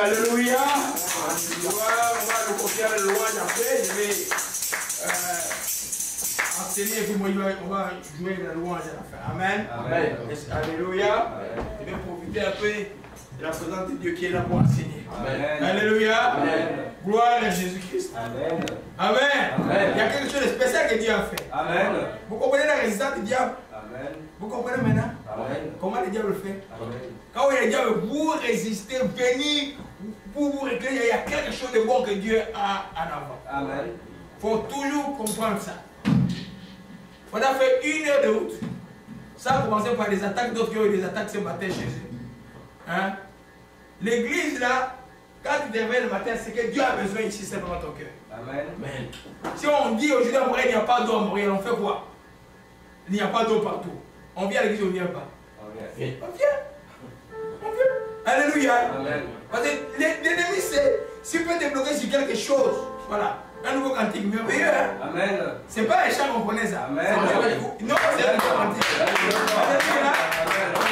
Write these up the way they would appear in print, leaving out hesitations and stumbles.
Alléluia. On va le confier à la louange après. Je vais enseigner et puis moi, on va jouer la louange à la fin. Amen. Amen. Alléluia. Je vais profiter un peu de la présence de Dieu qui est là pour enseigner. Amen. Alléluia. Amen. Gloire à Jésus-Christ. Amen. Amen. Amen. Il y a quelque chose de spécial que Dieu a fait. Amen. Vous comprenez la résistance du diable? Amen. Vous comprenez maintenant? Amen. Comment le diable fait? Amen. Quand le diable vous résistez, venir pour vous réclamer, il y a quelque chose de bon que Dieu a en avant. Amen. Il faut toujours comprendre ça. On a fait 1 heure de route. Ça a commencé par des attaques, d'autres qui ont eu des attaques ce matin chez eux. Hein? L'église là, quand tu te réveilles le matin, c'est que Dieu a besoin ici simplement ton cœur. Amen. Amen. Si on dit aujourd'hui à Montréal, il n'y a pas d'eau à Montréal, on fait quoi? Il n'y a pas d'eau partout. On vient à l'église, on ne vient pas. On On vient. On vient. Alléluia. Amen. Parce que l'ennemi, c'est s'il peut débloquer sur quelque chose. Voilà. Un nouveau cantique merveilleux. Hein? Amen. C'est pas un chant qu'on connaît ça. Amen. Non, c'est un nouveau cantique.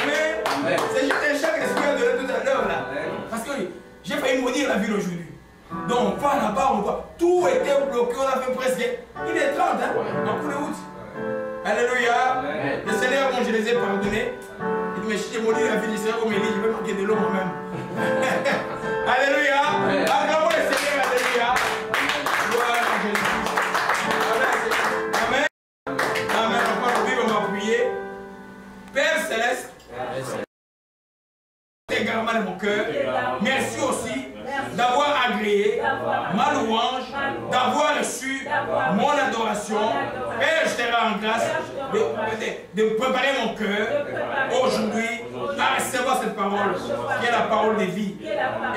Amen. C'est juste un chant que l'Esprit a donné tout à l'heure là. Parce que j'ai failli maudire la ville aujourd'hui. Donc on va là-bas, on va. Tout était bloqué, on a fait presque 1h30 hein, en cours de route. Alléluia. Amen. Le Seigneur, bon, je les ai pardonnés. Il dit, mais si j'ai maudit la ville, le Seigneur, comme il dit, je vais manquer de l'eau moi-même. Alléluia. Acclamons le Seigneur, alléluia. Gloire à Jésus. Amen. Amen. On va prier. Père Céleste, également de mon cœur, merci aussi d'avoir agréé ma louange, d'avoir reçu mon adoration. Père, je te rends grâce de préparer mon cœur aujourd'hui à recevoir cette parole qui est la parole de vie.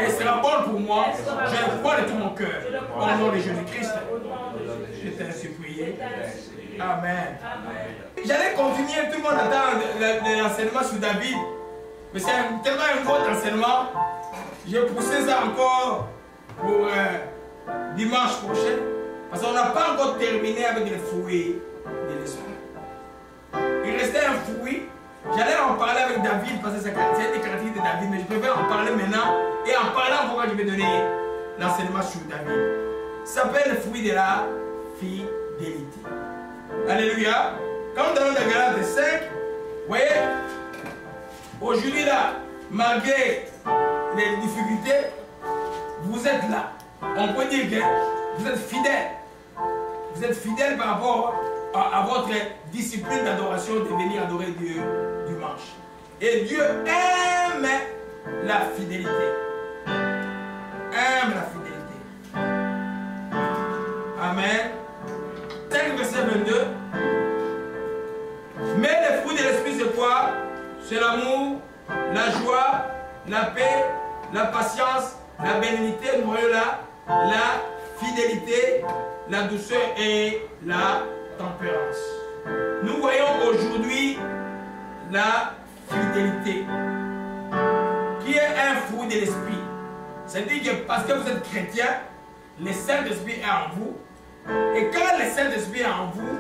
Et c'est la bonne pour moi. Je le crois de tout mon cœur. Au nom de Jésus-Christ, je t'ai ainsi prié. Amen. J'allais continuer, tout le monde attend l'enseignement sur David. Mais c'est tellement un gros enseignement. J'ai poussé ça encore pour dimanche prochain. Parce qu'on n'a pas encore terminé avec les fruits de l'esprit. Il restait un fruit. J'allais en parler avec David parce que c'est des caractéristiques de David. Mais je préfère en parler maintenant. Et en parlant, pourquoi je vais donner l'enseignement sur David. Ça s'appelle le fruit de la fidélité. Alléluia. Quand nous allons dans Galates 5, vous voyez, aujourd'hui là, malgré les difficultés, vous êtes là. On peut dire que vous êtes fidèles. Vous êtes fidèles par rapport à votre discipline d'adoration de venir adorer Dieu dimanche. Et Dieu aime la fidélité. Aime la fidélité. Amen. 5 verset 22. Mais le fruit de l'esprit c'est quoi? C'est l'amour, la joie, la paix, la patience, la bénignité, la fidélité, la douceur et la tempérance. Nous voyons aujourd'hui la fidélité, qui est un fruit de l'esprit. C'est-à-dire que parce que vous êtes chrétien, le Saint-Esprit est en vous. Et quand le Saint-Esprit est en vous,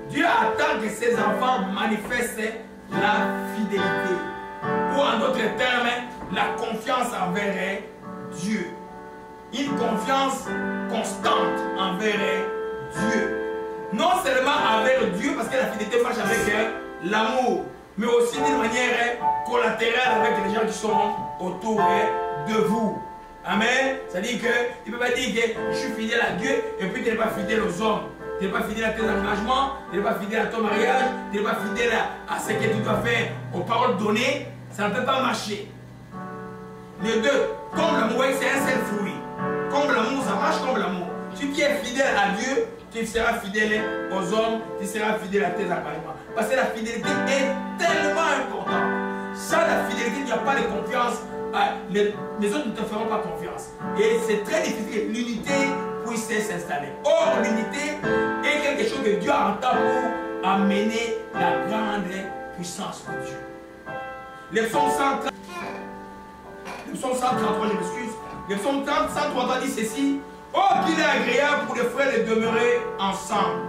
Dieu attend que ses enfants manifestent la fidélité. Ou en d'autres termes, la confiance envers Dieu. Une confiance constante envers Dieu. Non seulement envers Dieu, parce que la fidélité marche avec l'amour, mais aussi d'une manière collatérale avec les gens qui sont autour de vous. Amen. C'est-à-dire qu'il ne peut pas dire que je suis fidèle à Dieu et puis tu n'es pas fidèle aux hommes. Tu n'es pas fidèle à tes engagements, tu n'es pas fidèle à ton mariage, tu n'es pas fidèle à ce que tu dois faire, aux paroles données. Ça ne peut pas marcher. Les deux, comme l'amour, c'est un seul fruit. Comme l'amour, ça marche comme l'amour. Si tu es fidèle à Dieu, tu seras fidèle aux hommes, tu seras fidèle à tes engagements. Parce que la fidélité est tellement importante. Sans la fidélité, il n'y a pas de confiance. Les autres ne te feront pas confiance. Et c'est très difficile que l'unité puisse s'installer. Or, l'unité est quelque chose que Dieu entend pour amener la grande puissance de Dieu. Le psaume 133, je m'excuse. Le psaume 133 dit ceci. Oh, qu'il est agréable pour les frères de demeurer ensemble.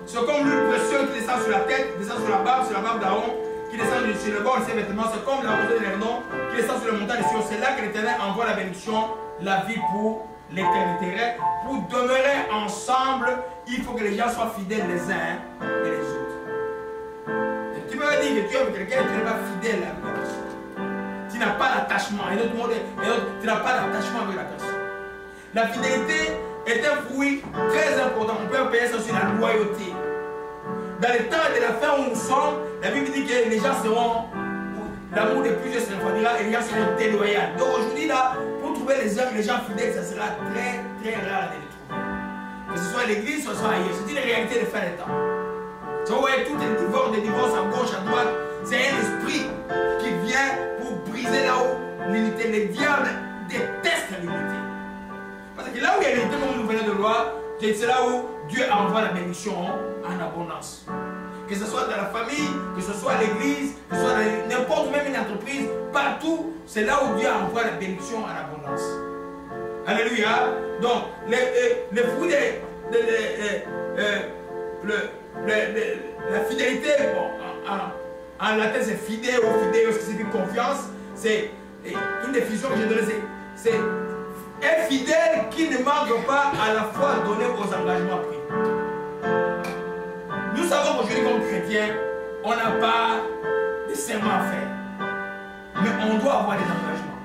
C'est comme l'huile précieuse qui descend sur la tête, descend sur la barbe d'Aaron, qui descend sur le bord de ses vêtements. C'est comme la rosée de l'Hernon qui descend sur le montagne de Sion. C'est là que l'Éternel envoie la bénédiction, la vie pour l'éternité. Pour demeurer ensemble, il faut que les gens soient fidèles les uns et les autres. Et tu peux dire que tu aimes quelqu'un et tu n'es pas fidèle avec la personne. Tu n'as pas d'attachement. Tu n'as pas d'attachement avec la personne. La fidélité est un fruit très important. On peut appeler ça aussi la loyauté. Dans les temps de la fin où nous sommes, la Bible dit que les gens seront, l'amour de plusieurs se refroidira et les gens seront déloyaux. Donc aujourd'hui, là, pour trouver les gens fidèles, ça sera très, très rare de les trouver. Que ce soit à l'église, que ce soit ailleurs. C'est une réalité de fin des temps. Tu vois, tous les divorces à gauche, à droite, c'est un esprit qui vient pour briser là-haut l'unité. Les diables détestent l'unité. Parce que là où il y a l'unité, comme nous venons de voir, c'est là où Dieu envoie la bénédiction en abondance. Que ce soit dans la famille, que ce soit à l'église, que ce soit dans n'importe où, même une entreprise, partout, c'est là où Dieu envoie la bénédiction en abondance. Alléluia. Donc, les fruits la fidélité, bon, en latin c'est fidèle ou fidèle, ce qui signifie confiance, c'est une définition que j'ai donnée, c'est un fidèle qui ne manque pas à la fois donné aux engagements pris. Nous savons qu'aujourd'hui, comme chrétiens, on n'a pas de serment à faire. Mais on doit avoir des engagements.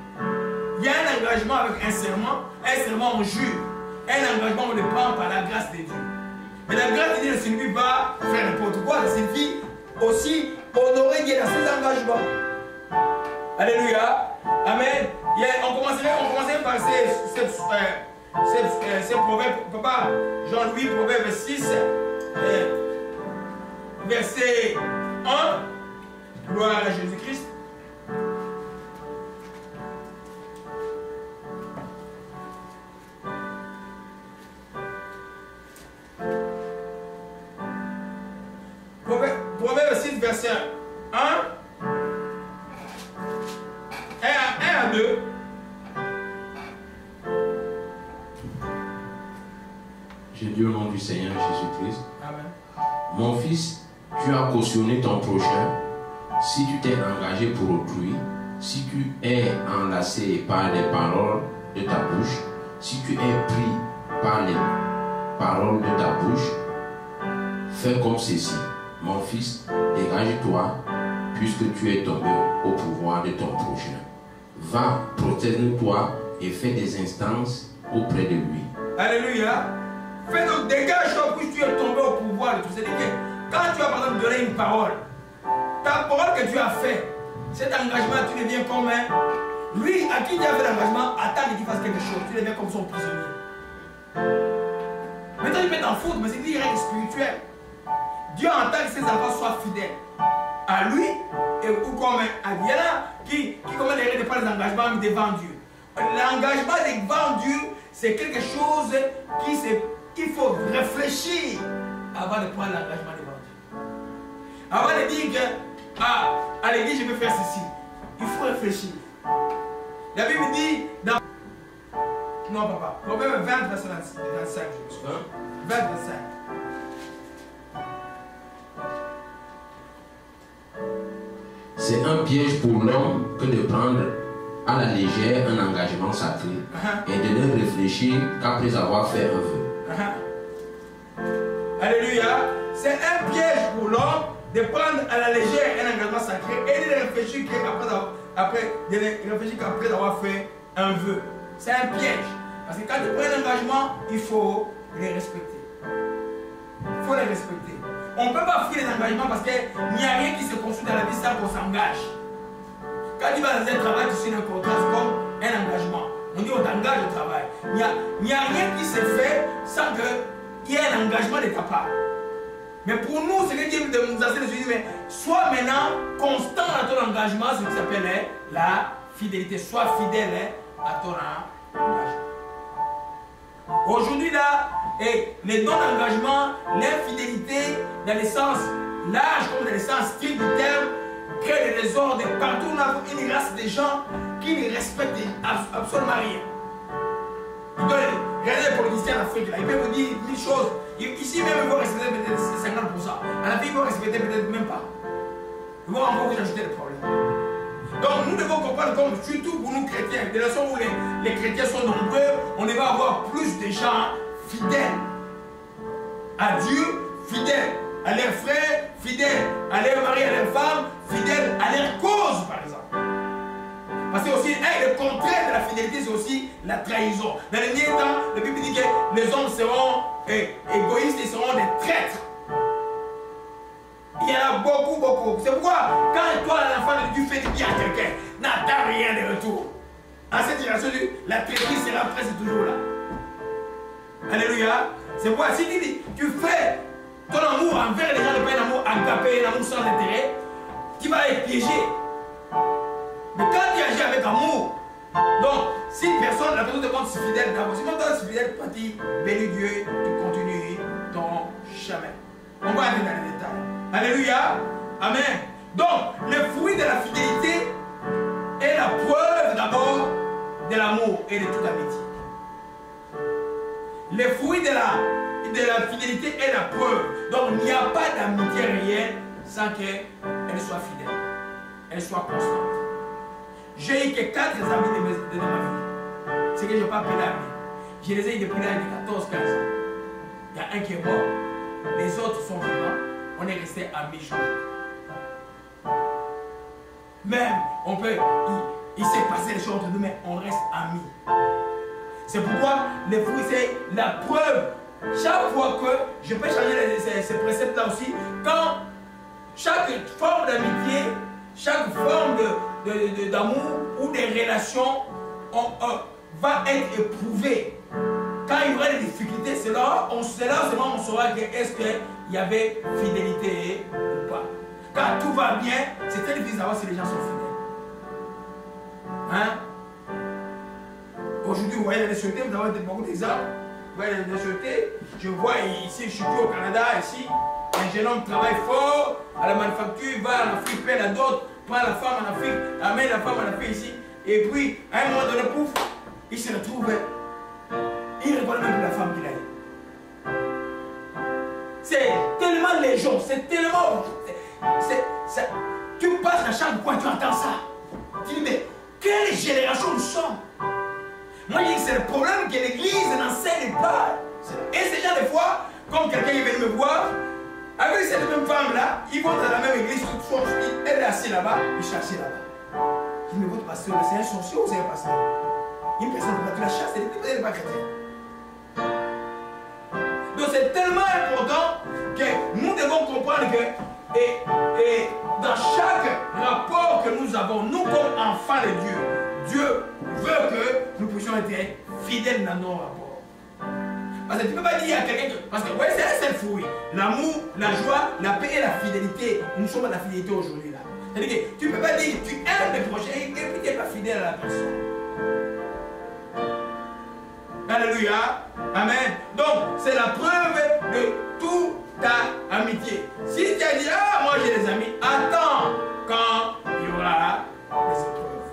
Il y a un engagement avec un serment on jure. Un engagement on le prend par la grâce de Dieu. Mais la grâce de Dieu ne signifie pas faire n'importe quoi, ça signifie aussi honorer Dieu dans ses engagements. Alléluia. Amen. On commencerait par ces proverbes. Papa, Jean-Louis, proverbe 6, verset 1. Gloire à Jésus-Christ. Proverbe 6, verset 1. 1 à 2. J'ai dit au nom du Seigneur Jésus-Christ. Amen. Mon fils, tu as cautionné ton prochain si tu t'es engagé pour autrui, si tu es enlacé par les paroles de ta bouche, si tu es pris par les paroles de ta bouche, fais comme ceci. Mon fils, dégage-toi, puisque tu es tombé au pouvoir de ton prochain. Va, protège-toi et fais des instances auprès de lui. Alléluia. Fais donc, dégage-toi, puisque tu es tombé au pouvoir de tout. C'est-à-dire que quand tu as par exemple donné une parole, ta parole que tu as fait, cet engagement, tu deviens comme un. Lui, à qui tu as fait l'engagement, attends qu'il fasse quelque chose. Tu deviens comme son prisonnier. Maintenant, tu peux t'en foutre, mais c'est une règle spirituelle. Dieu entend que ses enfants soient fidèles à lui ou comme à Diana qui commet les règles de pas les engagements devant Dieu. L'engagement devant Dieu, c'est quelque chose qu'il faut réfléchir avant de prendre l'engagement devant Dieu. Avant de dire que à l'église je peux faire ceci, il faut réfléchir. La Bible dit dans. Non, papa, Proverbe 20, verset 25. 20, 25. C'est un piège pour l'homme que de prendre à la légère un engagement sacré et de ne réfléchir qu'après avoir fait un vœu. Alléluia. C'est un piège pour l'homme de prendre à la légère un engagement sacré et de ne réfléchir qu'après avoir fait un vœu. C'est un piège. Parce que quand tu prends un engagement, il faut les respecter. Il faut les respecter. On ne peut pas fuir les engagements parce qu'il n'y a rien qui se construit dans la vie sans qu'on s'engage. Quand tu vas dans un travail, tu signes un contrat, c'est comme un engagement. On dit on t'engage au travail. Il n'y a rien qui se fait sans qu'il y ait un engagement de ta part. Mais pour nous, ce que Dieu nous enseigne, c'est de dire, mais sois maintenant constant à ton engagement, c'est ce qui s'appelle la fidélité. Sois fidèle à ton engagement. Aujourd'hui, là, les non-engagements, l'infidélité, dans le sens large comme dans le sens strict du terme, crée des désordres. Partout, nous avons une race de gens qui ne respectent absolument rien. Regardez les politiciens en Afrique, là, ils peuvent vous dire mille choses. Ici même, ils vont respecter peut-être 50%. En Afrique, ils vont respecter peut-être même pas. Ils vont encore vous ajouter des problèmes. Donc nous devons comprendre, comme surtout pour nous chrétiens, de la façon où les chrétiens sont nombreux, on va avoir plus de gens fidèles à Dieu, fidèles à leurs frères, fidèles à leurs maris, à leurs femmes, fidèles à leur cause, par exemple. Parce que aussi, le contraire de la fidélité, c'est aussi la trahison. Dans les derniers temps, la Bible dit que les hommes seront égoïstes et seront des traîtres. Il y en a beaucoup, beaucoup. C'est pourquoi, quand toi, l'enfant de Dieu, fais du bien à quelqu'un, n'attends rien de retour. En cette génération, la traîtrise sera presque toujours là. Alléluia. C'est pourquoi, si tu fais ton amour envers les gens, n'est pas un amour agapé, un amour sans intérêt, tu vas être piégé. Mais quand tu agis avec amour, donc si personne, la personne te montre si fidèle d'abord, si tu es si fidèle, tu bénis Dieu, tu continues ton chemin. On va aller dans les détails. Alléluia. Amen. Donc, le fruit de la fidélité est la preuve d'abord de l'amour et de toute amitié. Le fruit de la fidélité est la preuve. Donc, il n'y a pas d'amitié réelle sans qu'elle soit fidèle, elle soit constante. J'ai eu que 4 amis de ma vie. C'est que je n'ai pas appelé amis. Je les ai eu depuis l'âge de 14-15 ans. Il y a un qui est mort. Les autres sont vivants. On est restés amis jusqu'à aujourd'hui. Même, on peut, il s'est passé des choses entre nous, mais on reste amis. C'est pourquoi le fruit, c'est la preuve. Chaque fois que je peux changer ces préceptes-là aussi, quand chaque forme d'amitié, chaque forme d'amour ou des relations va être éprouvée. Quand il y aura des difficultés, c'est là seulement on saura que est-ce qu'il y avait fidélité ou pas. Quand tout va bien, c'est très difficile de savoir si les gens sont fidèles. Hein? Aujourd'hui, vous voyez la nationalité, vous avez beaucoup d'exemples. Vous voyez la nationalité, je vois ici, je suis plus au Canada, ici, un jeune homme travaille fort à la manufacture, il va en Afrique, paie la dot, prend la femme en Afrique, amène la femme en Afrique ici, et puis, à un moment donné, pouf, il se retrouve, il ne reconnaît même plus la femme qu'il a eue. C'est tellement léger, c'est tellement... tu passes à chaque coin, tu entends ça. Tu dis, mais quelle génération nous sommes? Moi, je dis que c'est le problème que l'église n'enseigne pas. Et ces gens, des fois, comme quelqu'un est venu me voir, avec cette même femme-là, ils vont dans la même église, toutefois, elle est assise là-bas, il cherchait là-bas. Je dis, mais votre pasteur, c'est un sorcier ou c'est un pasteur? Une personne ne peut pas, tu la chasses, elle n'est pas chrétienne. Donc c'est tellement important que nous devons comprendre que et dans chaque rapport que nous avons, nous comme enfants de Dieu, Dieu veut que nous puissions être fidèles dans nos rapports. Parce que tu ne peux pas dire à quelqu'un que... Parce que ouais, c'est un seul fruit. L'amour, la joie, la paix et la fidélité. Nous sommes dans la fidélité aujourd'hui là. C'est-à-dire que tu ne peux pas dire que tu aimes le prochain et puis tu n'es pas fidèle à la personne. Alléluia. Amen. Donc, c'est la preuve de toute ta amitié. Si tu as dit, ah, moi j'ai des amis, attends quand il y aura des épreuves.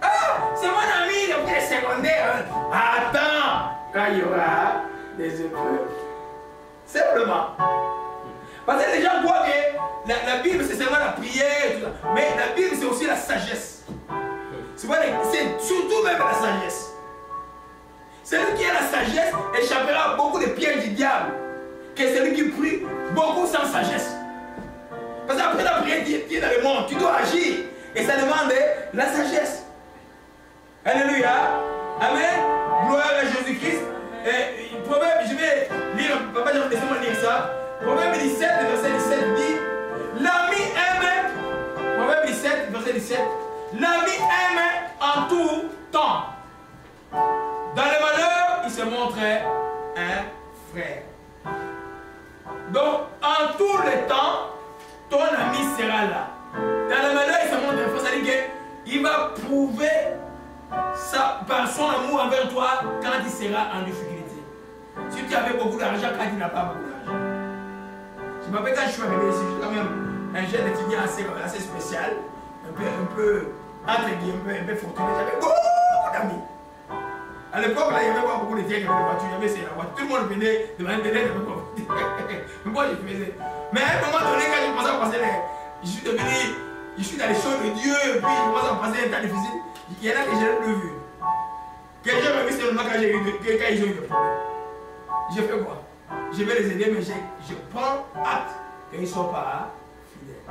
Ah, c'est mon ami depuis le secondaire. Attends quand il y aura des épreuves. Simplement. Parce que les gens croient que la Bible c'est seulement la prière, tout ça. Mais la Bible c'est aussi la sagesse. C'est surtout même la sagesse. Celui qui a la sagesse échappera à beaucoup de pièges du diable que celui qui prie beaucoup sans sagesse. Parce qu'après la prière, tu es dans le monde, tu dois agir. Et ça demande la sagesse. Alléluia. Amen. Gloire à Jésus-Christ. Proverbe, je vais lire, papa, laissez-moi lire ça. Proverbe 17, verset 17 dit, l'ami aime, Proverbe 17, verset 17, l'ami aime en tout temps. Dans le malheur, il se montre un frère. Donc, en tout le temps, ton ami sera là. Dans le malheur, il se montre un frère. C'est-à-dire qu'il va prouver ça par son amour envers toi quand il sera en difficulté. Si tu avais beaucoup d'argent, quand il n'a pas beaucoup d'argent. Je me rappelle quand je suis arrivé ici, j'étais quand même un jeune étudiant assez spécial, un peu entre guillemets, un peu fortuné. J'avais beaucoup d'amis. À l'époque, il n'y avait pas beaucoup de gens qui avaient des voitures, il y avait la voiture. Tout le monde venait demander de l'aide. Mais moi, je faisais. Mais à un moment donné, quand je commençais à passer, je suis devenu je suis dans les choses de Dieu, et puis je commence à passer un temps difficile. Il y en a que je n'ai plus vu. Quelqu'un m'a vu seulement quand ils ont eu des problèmes. Je fais quoi? Je vais les aider, mais je prends acte qu'ils ne sont pas fidèles.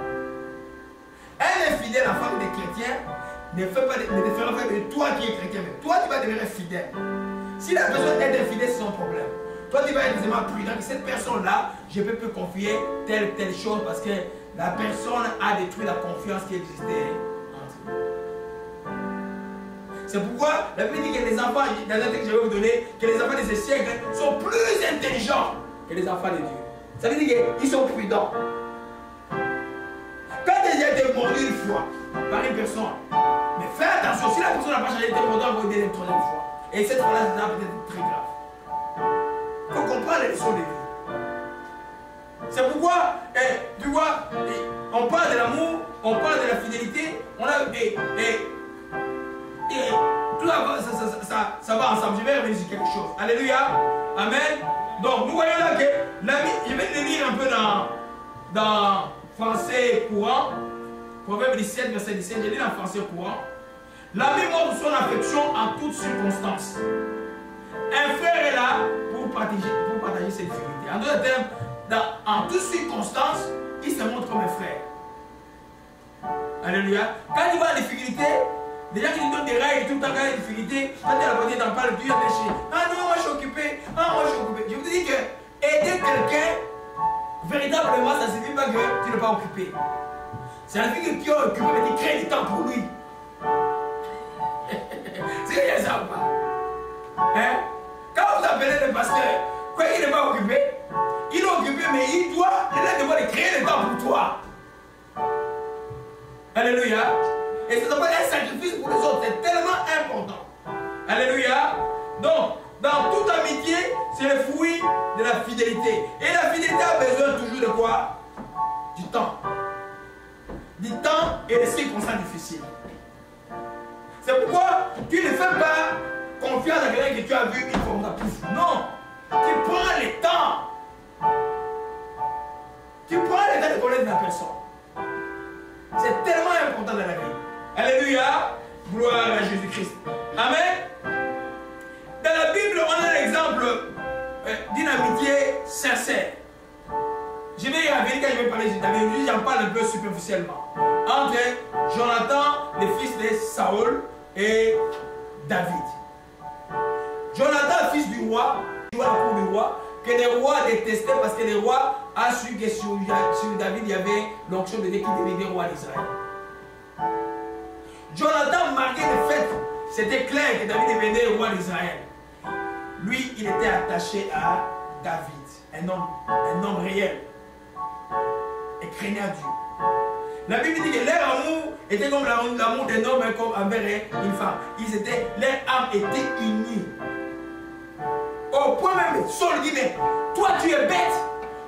Un infidèle en face des chrétiens ne fera pas de toi qui es chrétien, mais toi tu vas devenir fidèle. Si la personne est infidèle, c'est son problème. Toi tu vas être vraiment prudent que cette personne-là, je peux plus confier telle chose parce que la personne a détruit la confiance qui existait entre eux. C'est pourquoi la Bible dit que les enfants, dans un texte que je vais vous donner, que les enfants de ce siècle sont plus intelligents que les enfants de Dieu. Ça veut dire qu'ils sont prudents. Quand tu as été mordu une fois par une personne, mais fais attention, si la personne n'a pas changé, tu es mordu encore une troisième fois. Et cette fois-là, c'est peut-être très grave. Il faut comprendre les leçons de vie. C'est pourquoi, tu vois, on parle de l'amour, on parle de la fidélité, on a, tout ça va ensemble. Je vais revenir sur quelque chose. Alléluia. Amen. Donc, nous voyons là que l'ami, je vais le lire un peu dans français courant. Proverbe 17, verset 17. Je lis dans français courant. L'ami montre son affection en toutes circonstances. Un frère est là pour partager ses difficultés. En d'autres termes, en toutes circonstances, il se montre comme un frère. Alléluia. Quand il va en difficulté, les gens qui nous donnent des règles tout le temps quand il y a des difficultés, quand tu es à la portée d'en parler, tu viens pécher. Ah non, moi je suis occupé. Ah, moi je suis occupé. Je vous dis que aider quelqu'un, véritablement, ça ne signifie pas que tu n'es pas occupé. Ça signifie que tu es occupé, mais tu crées du temps pour lui. C'est rien ça ou pas? Hein? Quand vous appelez le pasteur, quoi qu'il n'est pas occupé, il est occupé, mais il doit devoir créer le temps pour toi. Alléluia. Et ça s'appelle un sacrifice pour les autres. C'est tellement important. Alléluia. Donc, dans toute amitié, c'est le fruit de la fidélité. Et la fidélité a besoin toujours de quoi? Du temps. Du temps et des circonstances difficiles. C'est pourquoi tu ne fais pas confiance à quelqu'un que tu as vu une fois. Non. Tu prends le temps. Tu prends le temps de connaître la personne. C'est tellement important dans la vie. Alléluia. Gloire à Jésus-Christ. Amen. Dans la Bible, on a l'exemple d'une amitié sincère. Je vais y revenir quand je vais parler de David. J'en parle un peu superficiellement. Entre Jonathan, le fils de Saül, et David. Jonathan, fils du roi, à la cour du roi, que les rois détestaient parce que les rois a su que sur David il y avait l'onction de Dieu qui devenait roi d'Israël. Jonathan marquait le fait, c'était clair que David devenait roi d'Israël. Lui, il était attaché à David, un homme réel, et craignait Dieu. La Bible dit que leur amour était comme l'amour d'un homme comme envers une femme. Leur âme était unie. Au point même, Saul dit, mais toi tu es bête.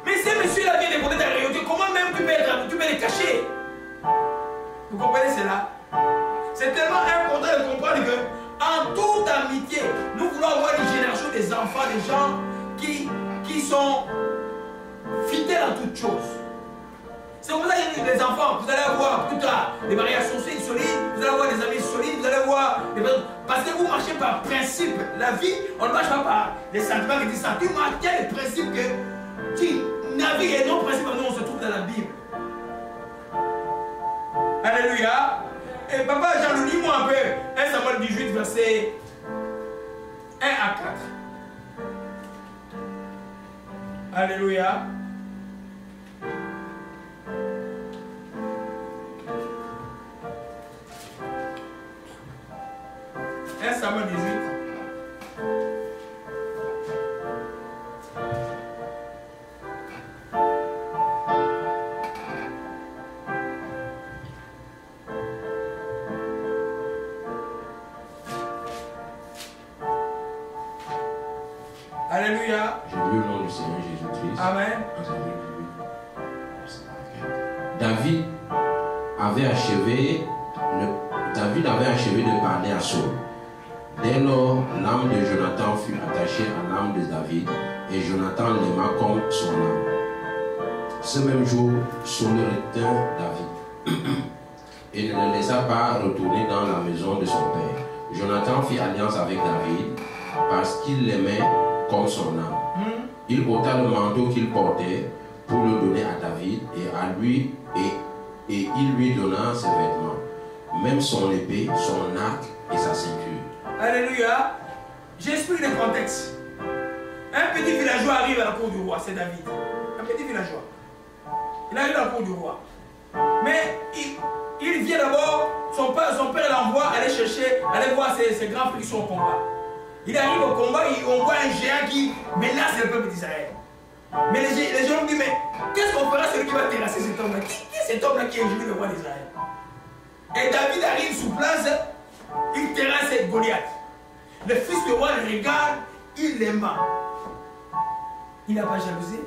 Mais ce monsieur-là vient de porter ta réalité. Comment même tu peux les cacher? Vous comprenez cela? C'est tellement important de comprendre que en toute amitié, nous voulons avoir une génération des enfants, des gens qui sont fidèles en toutes choses. C'est pour ça que les enfants, vous allez avoir plus tard des mariages solides, vous allez avoir des amis solides, vous allez avoir des personnes. Parce que vous marchez par principe. La vie, on ne marche pas par les sentiments qui disent ça. Tu marches, il y a des principes que tu navigues et nos principes, nous on se trouve dans la Bible. Alléluia. Et papa Jean, nous lis-moi un peu 1 Samuel 18, verset 1 à 4. Alléluia. Samuel 18. Alléluia. Je loue le nom du Seigneur Jésus-Christ. Amen. David avait achevé de parler à Saul. Dès lors, l'âme de Jonathan fut attachée à l'âme de David, et Jonathan l'aima comme son âme. Ce même jour, Saul retint David. et ne le laissa pas retourner dans la maison de son père. Jonathan fit alliance avec David parce qu'il l'aimait comme son âme. Il ôta le manteau qu'il portait pour le donner à David et il lui donna ses vêtements, même son épée, son arc et sa ceinture. Alléluia. J'explique le contexte. Un petit villageois arrive à la cour du roi, c'est David. Un petit villageois. Il arrive à la cour du roi. Mais il vient d'abord, son père l'envoie aller voir ses grands frères qui sont au combat. Il arrive au combat, on voit un géant qui menace le peuple d'Israël. Mais les gens disent, mais qu'est-ce qu'on fera celui qui va terrasser cet homme-là? Qui est cet homme-là qui est aujourd'hui le roi d'Israël? Et David arrive sur place, il terrasse Goliath. Le fils du roi le regarde, il l'aima. Il n'a pas jalousé.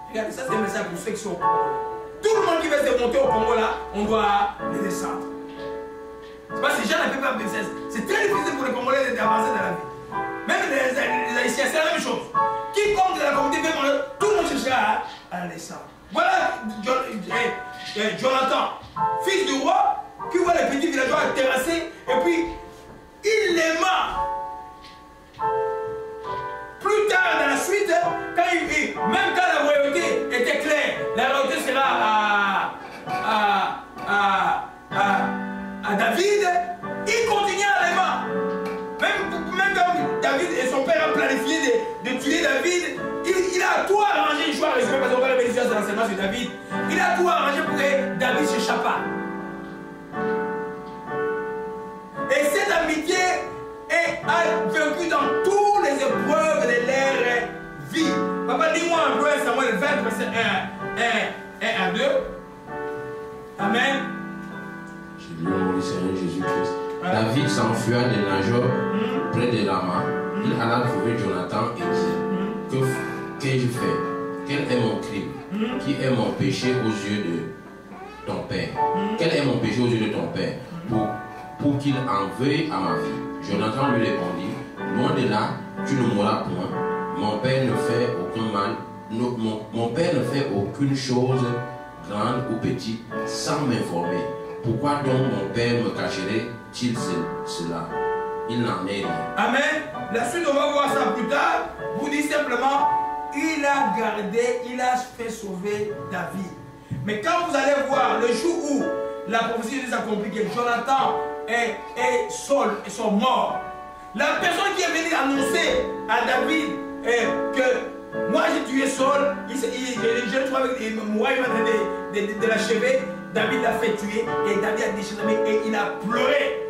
Regardez, ça c'est un message pour ceux qui sont au Congo. Tout le monde qui veut se monter au Congo là, on doit les descendre. C'est pas ces gens ne peuvent pas baisser. C'est très difficile pour les Congolais d'avancer dans la vie. Même les Haïtiens, c'est la même chose. Quiconque de la communauté veut manger, tout le monde cherchera à la descendre. Voilà Jonathan, fils du roi, qui voit les petits villageois terrassés, et puis il l'aima. Plus tard dans la suite, même quand la royauté était claire, la royauté sera à David, il continue à l'aimer. Même quand David et son père ont planifié de tuer David, il a tout arrangé. Je vais résumer parce qu'on va révéler dans l'enseignement sur David. Il a tout arrangé pour que David s'échappe. Et cette amitié a vécu dans toutes les épreuves de leur vie. Papa, dis-moi en 1 Samuel 20, verset 1 à 2. Amen. Je lis au nom du Seigneur Jésus-Christ. David s'enfuit des nageurs près de Rama. Il alla trouver Jonathan et dit, qu'ai-je fait? Quel est mon crime? Qui est mon péché aux yeux de ton père? Quel est mon péché aux yeux de ton père pour qu'il en veuille à ma vie? Jonathan lui répondit, loin de là, tu ne mourras point. Mon père ne fait aucun mal. Mon père ne fait aucune chose grande ou petite sans m'informer. Pourquoi donc mon père me cacherait-il cela? Il n'en est rien. Amen. La suite, on va voir ça plus tard. Vous dites simplement, il a gardé, il a fait sauver David. Mais quand vous allez voir le jour où la prophétie nous a compris que Jonathan et Saul sont morts, la personne qui est venue annoncer à David que moi j'ai tué Saul, je le trouve avec moi, il m'a donné de l'achever. David l'a fait tuer et David a déchiré et il a pleuré.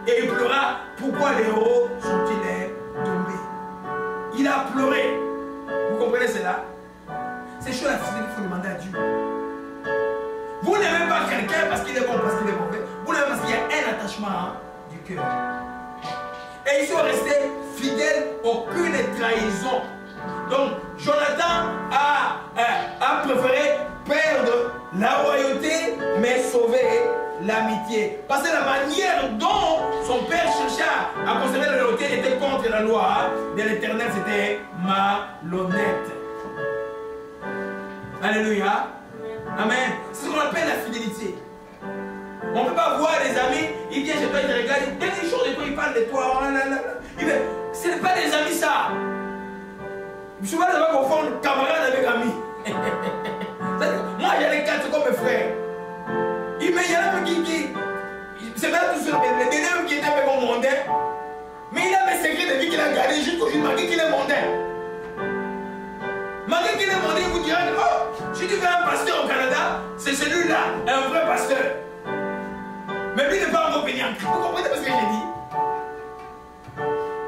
Et il pleura. Pourquoi les héros sont-ils tombés? Il a pleuré. Vous comprenez cela? C'est chose à faire, il faut demander à Dieu. Vous n'aimez pas quelqu'un parce qu'il est bon, parce qu'il est mauvais. Vous l'aimez parce qu'il y a un attachement du cœur. Et ils sont restés fidèles, aucune trahison. Donc, Jonathan a préféré perdre la royauté, mais sauver l'amitié. Parce que la manière dont son père cherchait à conserver la royauté était contre la loi de l'Éternel, c'était malhonnête. Alléluia. Amen. C'est ce qu'on appelle la fidélité. On ne peut pas voir des amis, il vient chez toi, il te regarde, il dit des choses de toi, il parle de toi. Ce n'est pas des amis ça. Souvent, on va confondre camarade avec ami. Moi, j'ai les quatre comme mes frères. Il y en a qui c'est même tout seul, les derniers qui étaient avec mon mondain. Mais il a mes secrets de vie qu'il a gardés jusqu'aujourd'hui, malgré qu'il est mondain. Malgré qu'il est mondain, il vous dira, oh, si tu veux un pasteur au Canada, c'est celui-là, un vrai pasteur. Mais lui n'est pas encore béni en Christ. Vous comprenez ce que j'ai dit?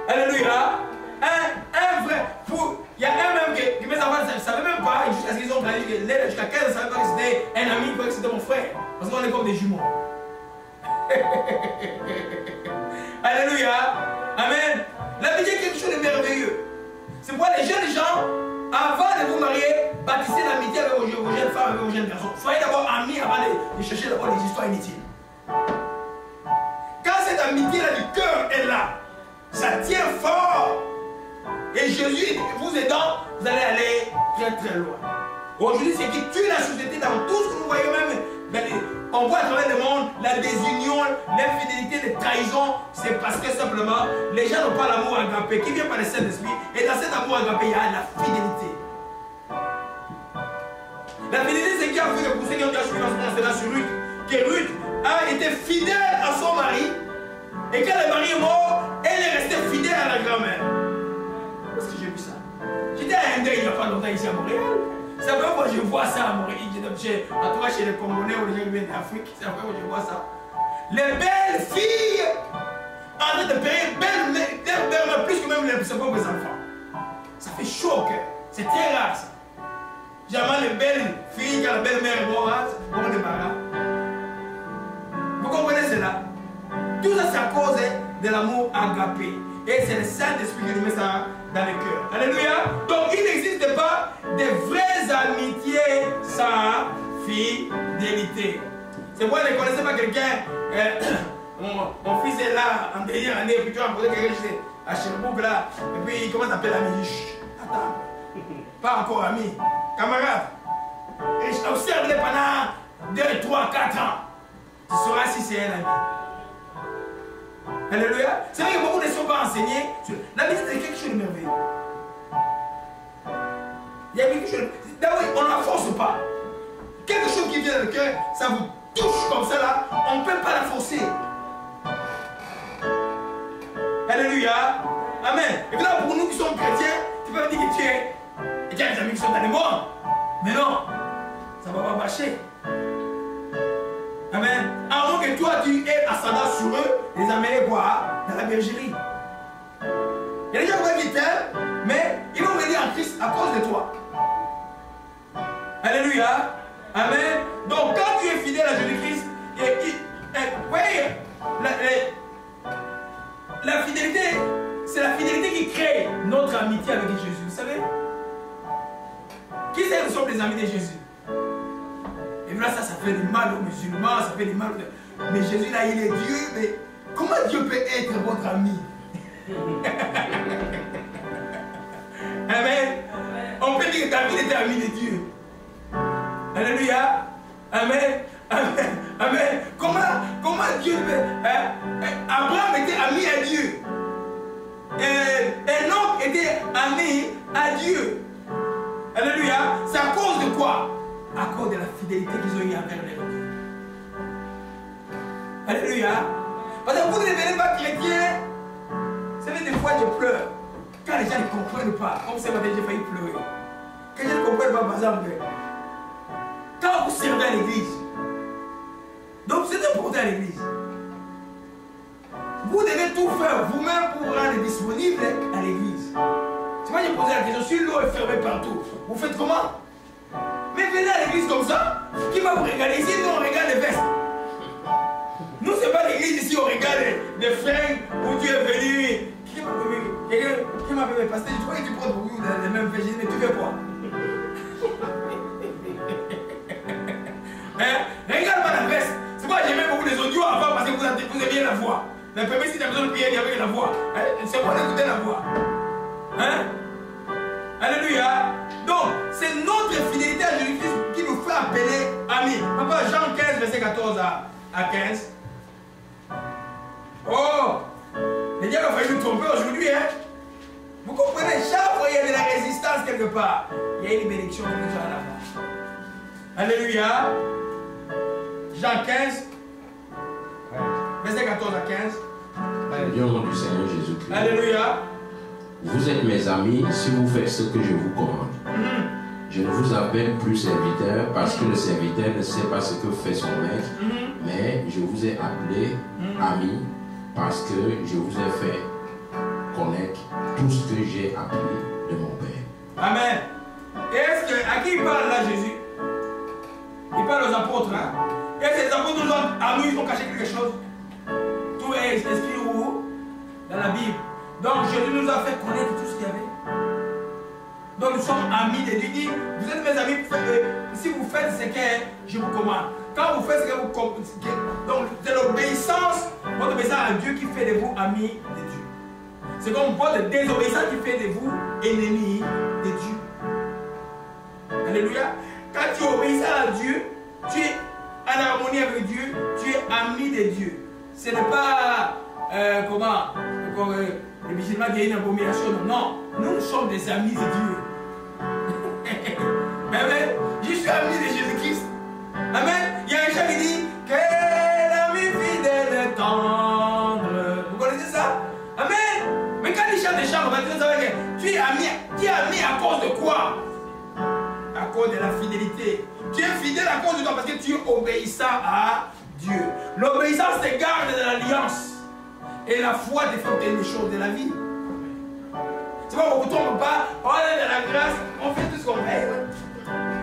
Alléluia. Un vrai. Il y a un même qui mes enfants ne savaient même pas, jusqu'à ce qu'ils ont grandi, jusqu'à 15 ans, ne savaient pas que c'était un ami, que c'était mon frère. Parce qu'on est comme des jumeaux. Alléluia. Amen. L'amitié est quelque chose de merveilleux. C'est pourquoi les jeunes gens, avant de vous marier, bâtissez l'amitié avec vos jeunes femmes, avec vos jeunes garçons. Soyez d'abord amis avant de chercher d'abord des histoires inutiles. Quand cette amitié-là du cœur est là, ça tient fort. Et Jésus, vous aidant, vous allez aller très très loin. Aujourd'hui, c'est qui tue la société dans tout ce que vous voyez, même On voit à travers le monde la désunion, l'infidélité, les trahisons. C'est parce que simplement, les gens n'ont pas l'amour agapé qui vient par le Saint-Esprit. Et dans cet amour agapé, il y a la fidélité. La fidélité, c'est qui a fait que pour ceux qui ont déjà suivi l'enseignement sur Ruth, que Ruth a été fidèle à son mari. Et quand le mari est mort, elle est restée fidèle à la grand-mère. Où est-ce que j'ai vu ça? J'étais à un deuil il n'y a pas longtemps ici à Montréal. C'est la première fois que je vois ça à Montréal. En tout cas chez les Congolais ou les gens qui viennent d'Afrique, c'est la première fois que je vois ça. Les belles filles en train de payer belles plus que même ses propres enfants. Ça fait chaud au cœur. C'est très rare ça. Jamais les belles filles, quand la belle-mère est morte, on ne pas. Vous comprenez cela? Tout ça, c'est à cause de l'amour agapé. Et c'est le Saint-Esprit qui nous met ça dans le cœur. Alléluia. Donc, il n'existe pas de vraies amitiés sans fidélité. C'est pourquoi ne connaissez pas quelqu'un. Mon fils est là en dernière année, et puis tu vas poser quelqu'un à Sherbrooke là, et puis il commence à appeler l'ami. Attends, pas encore ami, camarade. Et je t'observe pendant 2, 3, 4 ans. Tu sauras si c'est un ami. Alléluia. C'est vrai que beaucoup ne sont pas enseignés. L'amitié, c'est quelque chose de merveilleux. Il y a quelque chose. D'abord, on ne la force pas. Quelque chose qui vient dans le cœur, ça vous touche comme ça là, on ne peut pas la forcer. Alléluia. Amen. Et là, pour nous qui sommes chrétiens, tu peux me dire que tu es. Et qu'il y a des amis qui sont dans les morts. Mais non, ça ne va pas marcher. Amen. Avant que toi tu aies ascendant sur eux, les amener quoi? Dans la bergerie. Il y a des gens qui t'aiment, mais ils vont venir en Christ à cause de toi. Alléluia. Amen. Donc quand tu es fidèle à Jésus-Christ, la fidélité, c'est la fidélité qui crée notre amitié avec Jésus. Vous savez? Qui c'est que nous sommes les amis de Jésus? Et là, ça fait du mal aux musulmans, ça fait du mal aux... Mais Jésus, là, il est Dieu, mais comment Dieu peut être votre ami? Amen. On peut dire que David était ami de Dieu. Alléluia. Amen. Amen. Amen. Comment Dieu peut... Abraham était ami à Dieu. Et Enoch était ami à Dieu. Alléluia. C'est à cause de quoi? À cause de la fidélité qu'ils ont eu envers leur Dieu. Alléluia. Parce que vous ne devenez pas chrétien. Vous savez, des fois je pleure. Quand les gens ne comprennent pas, comme ce matin j'ai failli pleurer. Quand les gens ne comprennent pas, par exemple, quand vous servez à l'église, donc c'est important à l'église. Vous devez tout faire vous-même pour rendre disponible à l'église. C'est moi qui ai posé la question, si l'eau est fermée partout, vous faites comment? Mais venez à l'église comme ça, qui va vous regarder? Ici, nous on regarde les vestes. Nous, c'est pas l'église ici, on regarde les fringues où tu es venu. Qui m'a fait passer? Je crois que tu prends pour vous les mêmes vestes. Mais tu fais quoi? Regarde pas la veste. C'est pourquoi j'aimais beaucoup les audios avant parce que vous avez bien la voix. Mais premier, si tu as besoin de prier, il y avait la voix. C'est bon d'écouter la voix. Hein? Alléluia. Donc, c'est notre fidélité à Jésus-Christ qui nous fait appeler amis. Papa, Jean 15, verset 14 à 15. Oh! Les diables ont failli nous tromper aujourd'hui, hein? Vous comprenez? Chaque fois, il y a de la résistance quelque part. Il y a une bénédiction qui nous a là-bas. Alléluia. Jean 15, verset 14 à 15. Alléluia au nom du Seigneur Jésus-Christ. Alléluia. Vous êtes mes amis si vous faites ce que je vous commande. Je ne vous appelle plus serviteur parce que le serviteur ne sait pas ce que fait son maître, mais je vous ai appelé ami parce que je vous ai fait connaître tout ce que j'ai appris de mon Père. Amen. Est-ce que, à qui il parle là, Jésus? Il parle aux apôtres. Hein? Est-ce que les apôtres nous ont, à nous, ils ont caché quelque chose? Tout est inscrit où? Dans la Bible. Donc Jésus nous a fait connaître tout ce qu'il y avait. Donc nous sommes amis de Dieu. Il dit, vous êtes mes amis, si vous faites ce que je vous commande. Quand vous faites ce que vous commandez, donc c'est l'obéissance, votre obéissance à Dieu qui fait de vous amis de Dieu. C'est comme votre désobéissance qui fait de vous ennemis de Dieu. Alléluia. Quand tu obéis à Dieu, tu es en harmonie avec Dieu, tu es ami de Dieu. Ce n'est pas, comme les musulmans qui ont une abomination. Non, nous sommes des amis de Dieu. Amen. Je suis ami de Jésus-Christ. Amen. Il y a un chant qui dit quel ami fidèle et tendre. Vous connaissez ça? Amen. Mais quand il chante des chants, on va dire que tu es ami à cause de quoi? À cause de la fidélité. Tu es fidèle à cause de toi parce que tu es obéissant à Dieu. L'obéissance te garde de l'alliance. Et la foi te fait obtenir les choses de la vie. C'est pas qu'on ne tombe pas, on est dans la grâce, on fait tout ce qu'on fait.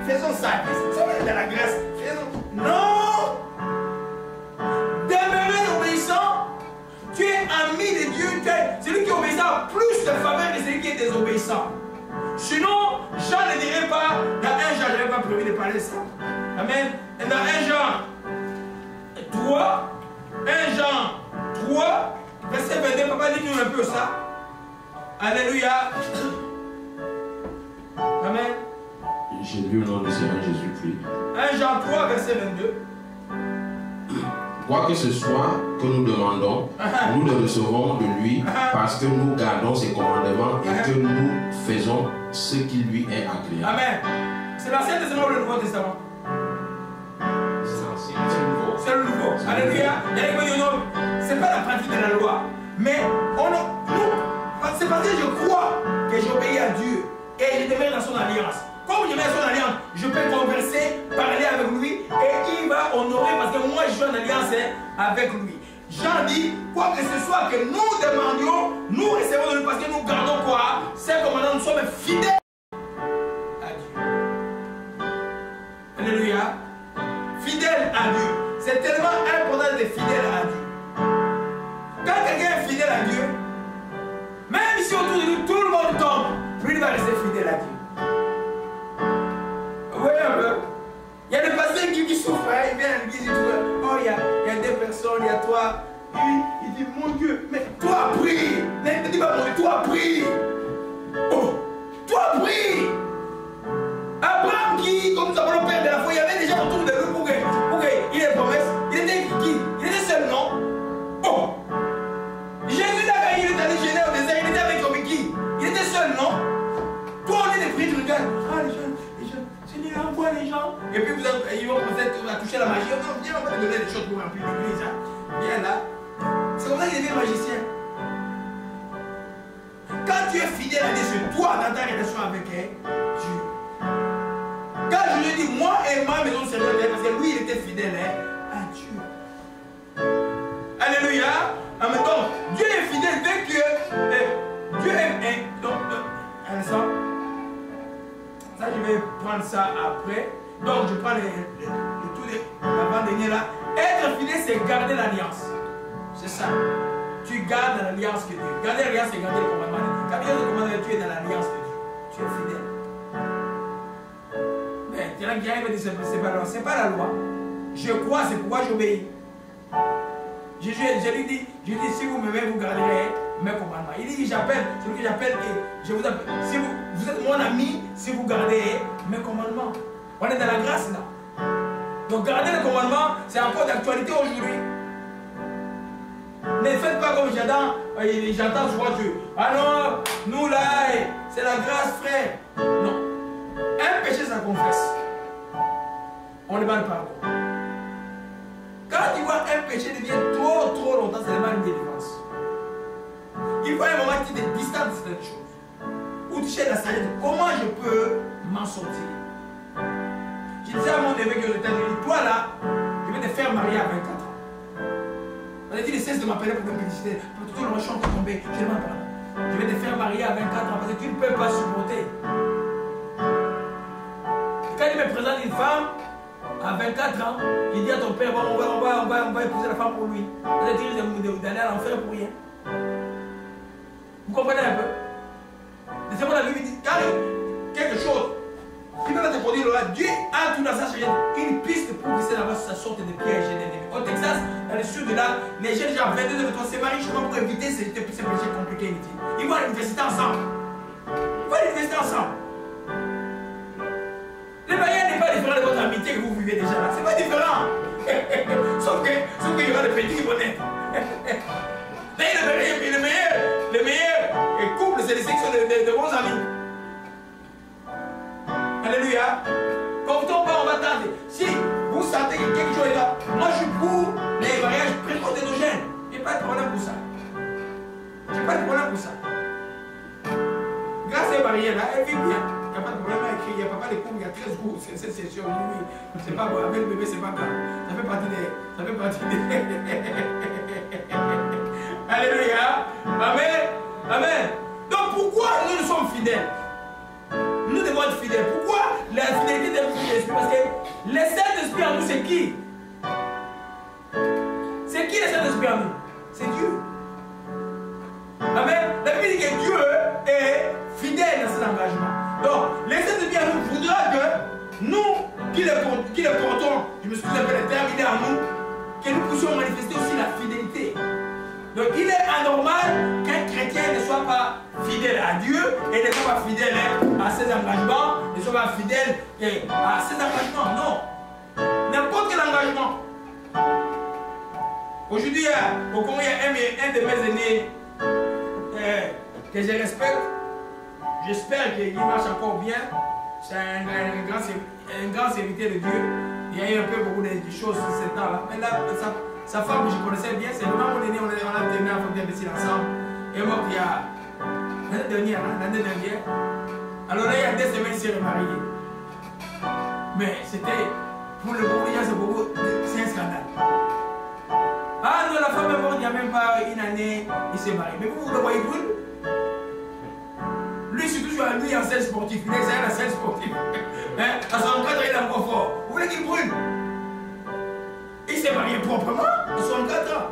Faisons ça, faisons dans la grâce. Non! Demeurer obéissant, tu es ami de Dieu, tu es celui qui est obéissant a plus de faveur que celui qui est désobéissant. Sinon, Jean ne dirait pas, dans 1 Jean, je n'avais pas prévu de parler de ça. Amen. Et dans 1 Jean 3, 1 Jean 3, verset 22, papa dit-nous un peu ça. Alléluia. Amen. J'ai lu au nom du Seigneur Jésus-Christ. 1 Jean 3, verset 22. Quoi que ce soit que nous demandons, nous le recevons de lui parce que nous gardons ses commandements et que nous faisons ce qui lui est agréable. Amen. C'est l'Ancien Testament ou le Nouveau Testament? C'est le Nouveau. Alléluia. C'est pas la pratique de la loi. Mais c'est parce que je crois que j'obéis à Dieu et je demeure dans son alliance. Comme je mets son alliance, je peux converser, parler avec lui et il va honorer parce que moi je suis en alliance avec lui. Jean dit, quoi que ce soit que nous demandions, nous recevons de lui parce que nous gardons quoi? C'est comme nous sommes fidèles à Dieu. Alléluia. Fidèle à Dieu. C'est tellement important d'être fidèle à Dieu. Quand quelqu'un est fidèle à Dieu, même si autour de nous tout le monde tombe, lui il va rester fidèle à Dieu. Oui, il y a des pasteurs qui souffrent, hein, ils viennent à l'église, ils trouvent, oh, il y a deux personnes, il y a toi. Il dit, mon Dieu, mais toi prie. Ne dis pas, mon Dieu, toi prie. Oh, toi prie. Abraham qui, comme nous avons le père de la foi, il y avait des gens autour de lui pour qu'il ait des promesses. Il était qui? Il était seul, non? Oh! Jésus, là, quand il est allé gêner au désert, il était avec qui? Il était seul, non? Toi, on est des prix, tu regardes. Ah, les jeunes. Seigneur, envoie les gens. Et puis ils vont peut-être toucher la magie. Non, viens, on va te donner des choses pour remplir l'église. Hein. Viens là. C'est comme ça qu'il devient magicien. Quand tu es fidèle à Dieu, c'est toi dans ta relation avec Dieu. Quand je lui dis, moi et ma maison Seigneur, parce que lui, il était fidèle à Dieu. Alléluia. Donc, Dieu est fidèle dès que Dieu est. Donc, un instant. Ça, je vais prendre ça après. Donc, je prends le tout l'avant-dernier là. Être fidèle, c'est garder l'alliance. C'est ça. Tu gardes l'alliance que Dieu. Garder l'alliance, c'est garder le commandement de Dieu. Quand il y a le commandement de Dieu, tu es dans l'alliance de Dieu. Tu es fidèle. Mais il y en a qui arrivent et disent, c'est pas la loi. Je crois, c'est pourquoi j'obéis. Je lui dis, si vous m'aimez, vous garderez mes commandements. Il dit, j'appelle, celui que j'appelle, et je vous appelle. Si vous êtes mon ami, si vous gardez mes commandements. On est dans la grâce là. Donc garder les commandements, c'est encore d'actualité aujourd'hui. Ne faites pas comme j'entends souvent Dieu. Ah non, nous là, c'est la grâce, frère. Non. Un péché, ça confesse. On ne demande pas pardon. Quand tu vois un péché devient trop longtemps, c'est vraiment une délivrance. Il faut un moment qui te distance de cette chose. Où tu cherches la sagesse. Comment je peux m'en sortir? Je disais à mon neveu que j'étais dit, toi là, je vais te faire marier à 24 ans. On a dit, il cesse de m'appeler pour me féliciter. Pour tout le champ qui est tombé, je demande pardon. Je vais te faire marier à 24 ans parce que tu ne peux pas supporter. Quand il me présente une femme, à 24 ans, il dit à ton père, bon, on va épouser la femme pour lui. Il a dit d'aller à l'enfer pour rien. Vous comprenez un peu? C'est pour la Bible dit, car quelque chose qui peut te produire là, Dieu a tout dans sa sagesse une piste pour que ça sorte des pièges et des ennemis. Au Texas, dans le sud de là, les jeunes gens 22 de 23 se marient justement pour éviter ces péchés compliqués. Ils vont à l'université ensemble. Le mariage n'est pas différent de votre amitié que vous vivez déjà là. C'est pas différent. Sauf qu'il y aura des petits qui vont naître. Mais le meilleur couple, c'est les sections de bons amis. Alléluia. Quand on va, on va tenter. Si vous sentez que quelque chose est là, moi je suis pour les mariages précoténogènes. Il n'y a pas de problème pour ça. Il n'y a pas de problème pour ça. Grâce à la mariée là, elle vit bien. Il n'y a pas de problème à écrire. Il y a pas de cours, il y a 13 cours. Cette session, oui. C'est pas bon. Avec le bébé, c'est pas grave. Ça fait partie des. Alléluia. Amen. Amen. Donc pourquoi nous sommes fidèles? Nous devons être fidèles. Pourquoi la fidélité des fruits de l'esprit? Parce que le Saint-Esprit en nous, c'est qui? C'est qui le Saint-Esprit en nous? C'est Dieu. Amen. La Bible dit que Dieu est fidèle dans ses engagements. Donc, le Saint-Esprit en nous voudra que nous, qui le portons, je me suis un peu déterminé en nous, que nous puissions manifester aussi la fidélité. Donc, il est anormal qu'un chrétien ne soit pas fidèle à Dieu et ne soit pas fidèle à ses engagements, ne soit pas fidèle à ses engagements. Non. N'importe quel engagement. Aujourd'hui, au Congo, il y a un de mes aînés que je respecte. J'espère qu'il marche encore bien. C'est un grand serviteur de Dieu. Il y a eu un peu beaucoup de choses sur ce temps-là. Mais là, sa femme, je connaissais bien. C'est vraiment mon aîné. On a terminé à faire des ensemble. Et moi, il y a l'année dernière. Alors là, il y a 2 semaines, il s'est remarié. Mais c'était, pour le beaucoup de gens, c'est un scandale. Ah non, la femme est morte il n'y a même pas une année, il s'est marié. Mais vous le voyez brûle? Lui, surtout, je suis à lui en scène sportive. Il est à la scène sportive. Hein? À son cadre, il est encore fort. Vous voulez qu'il brûle? Il s'est marié proprement à 64 ans.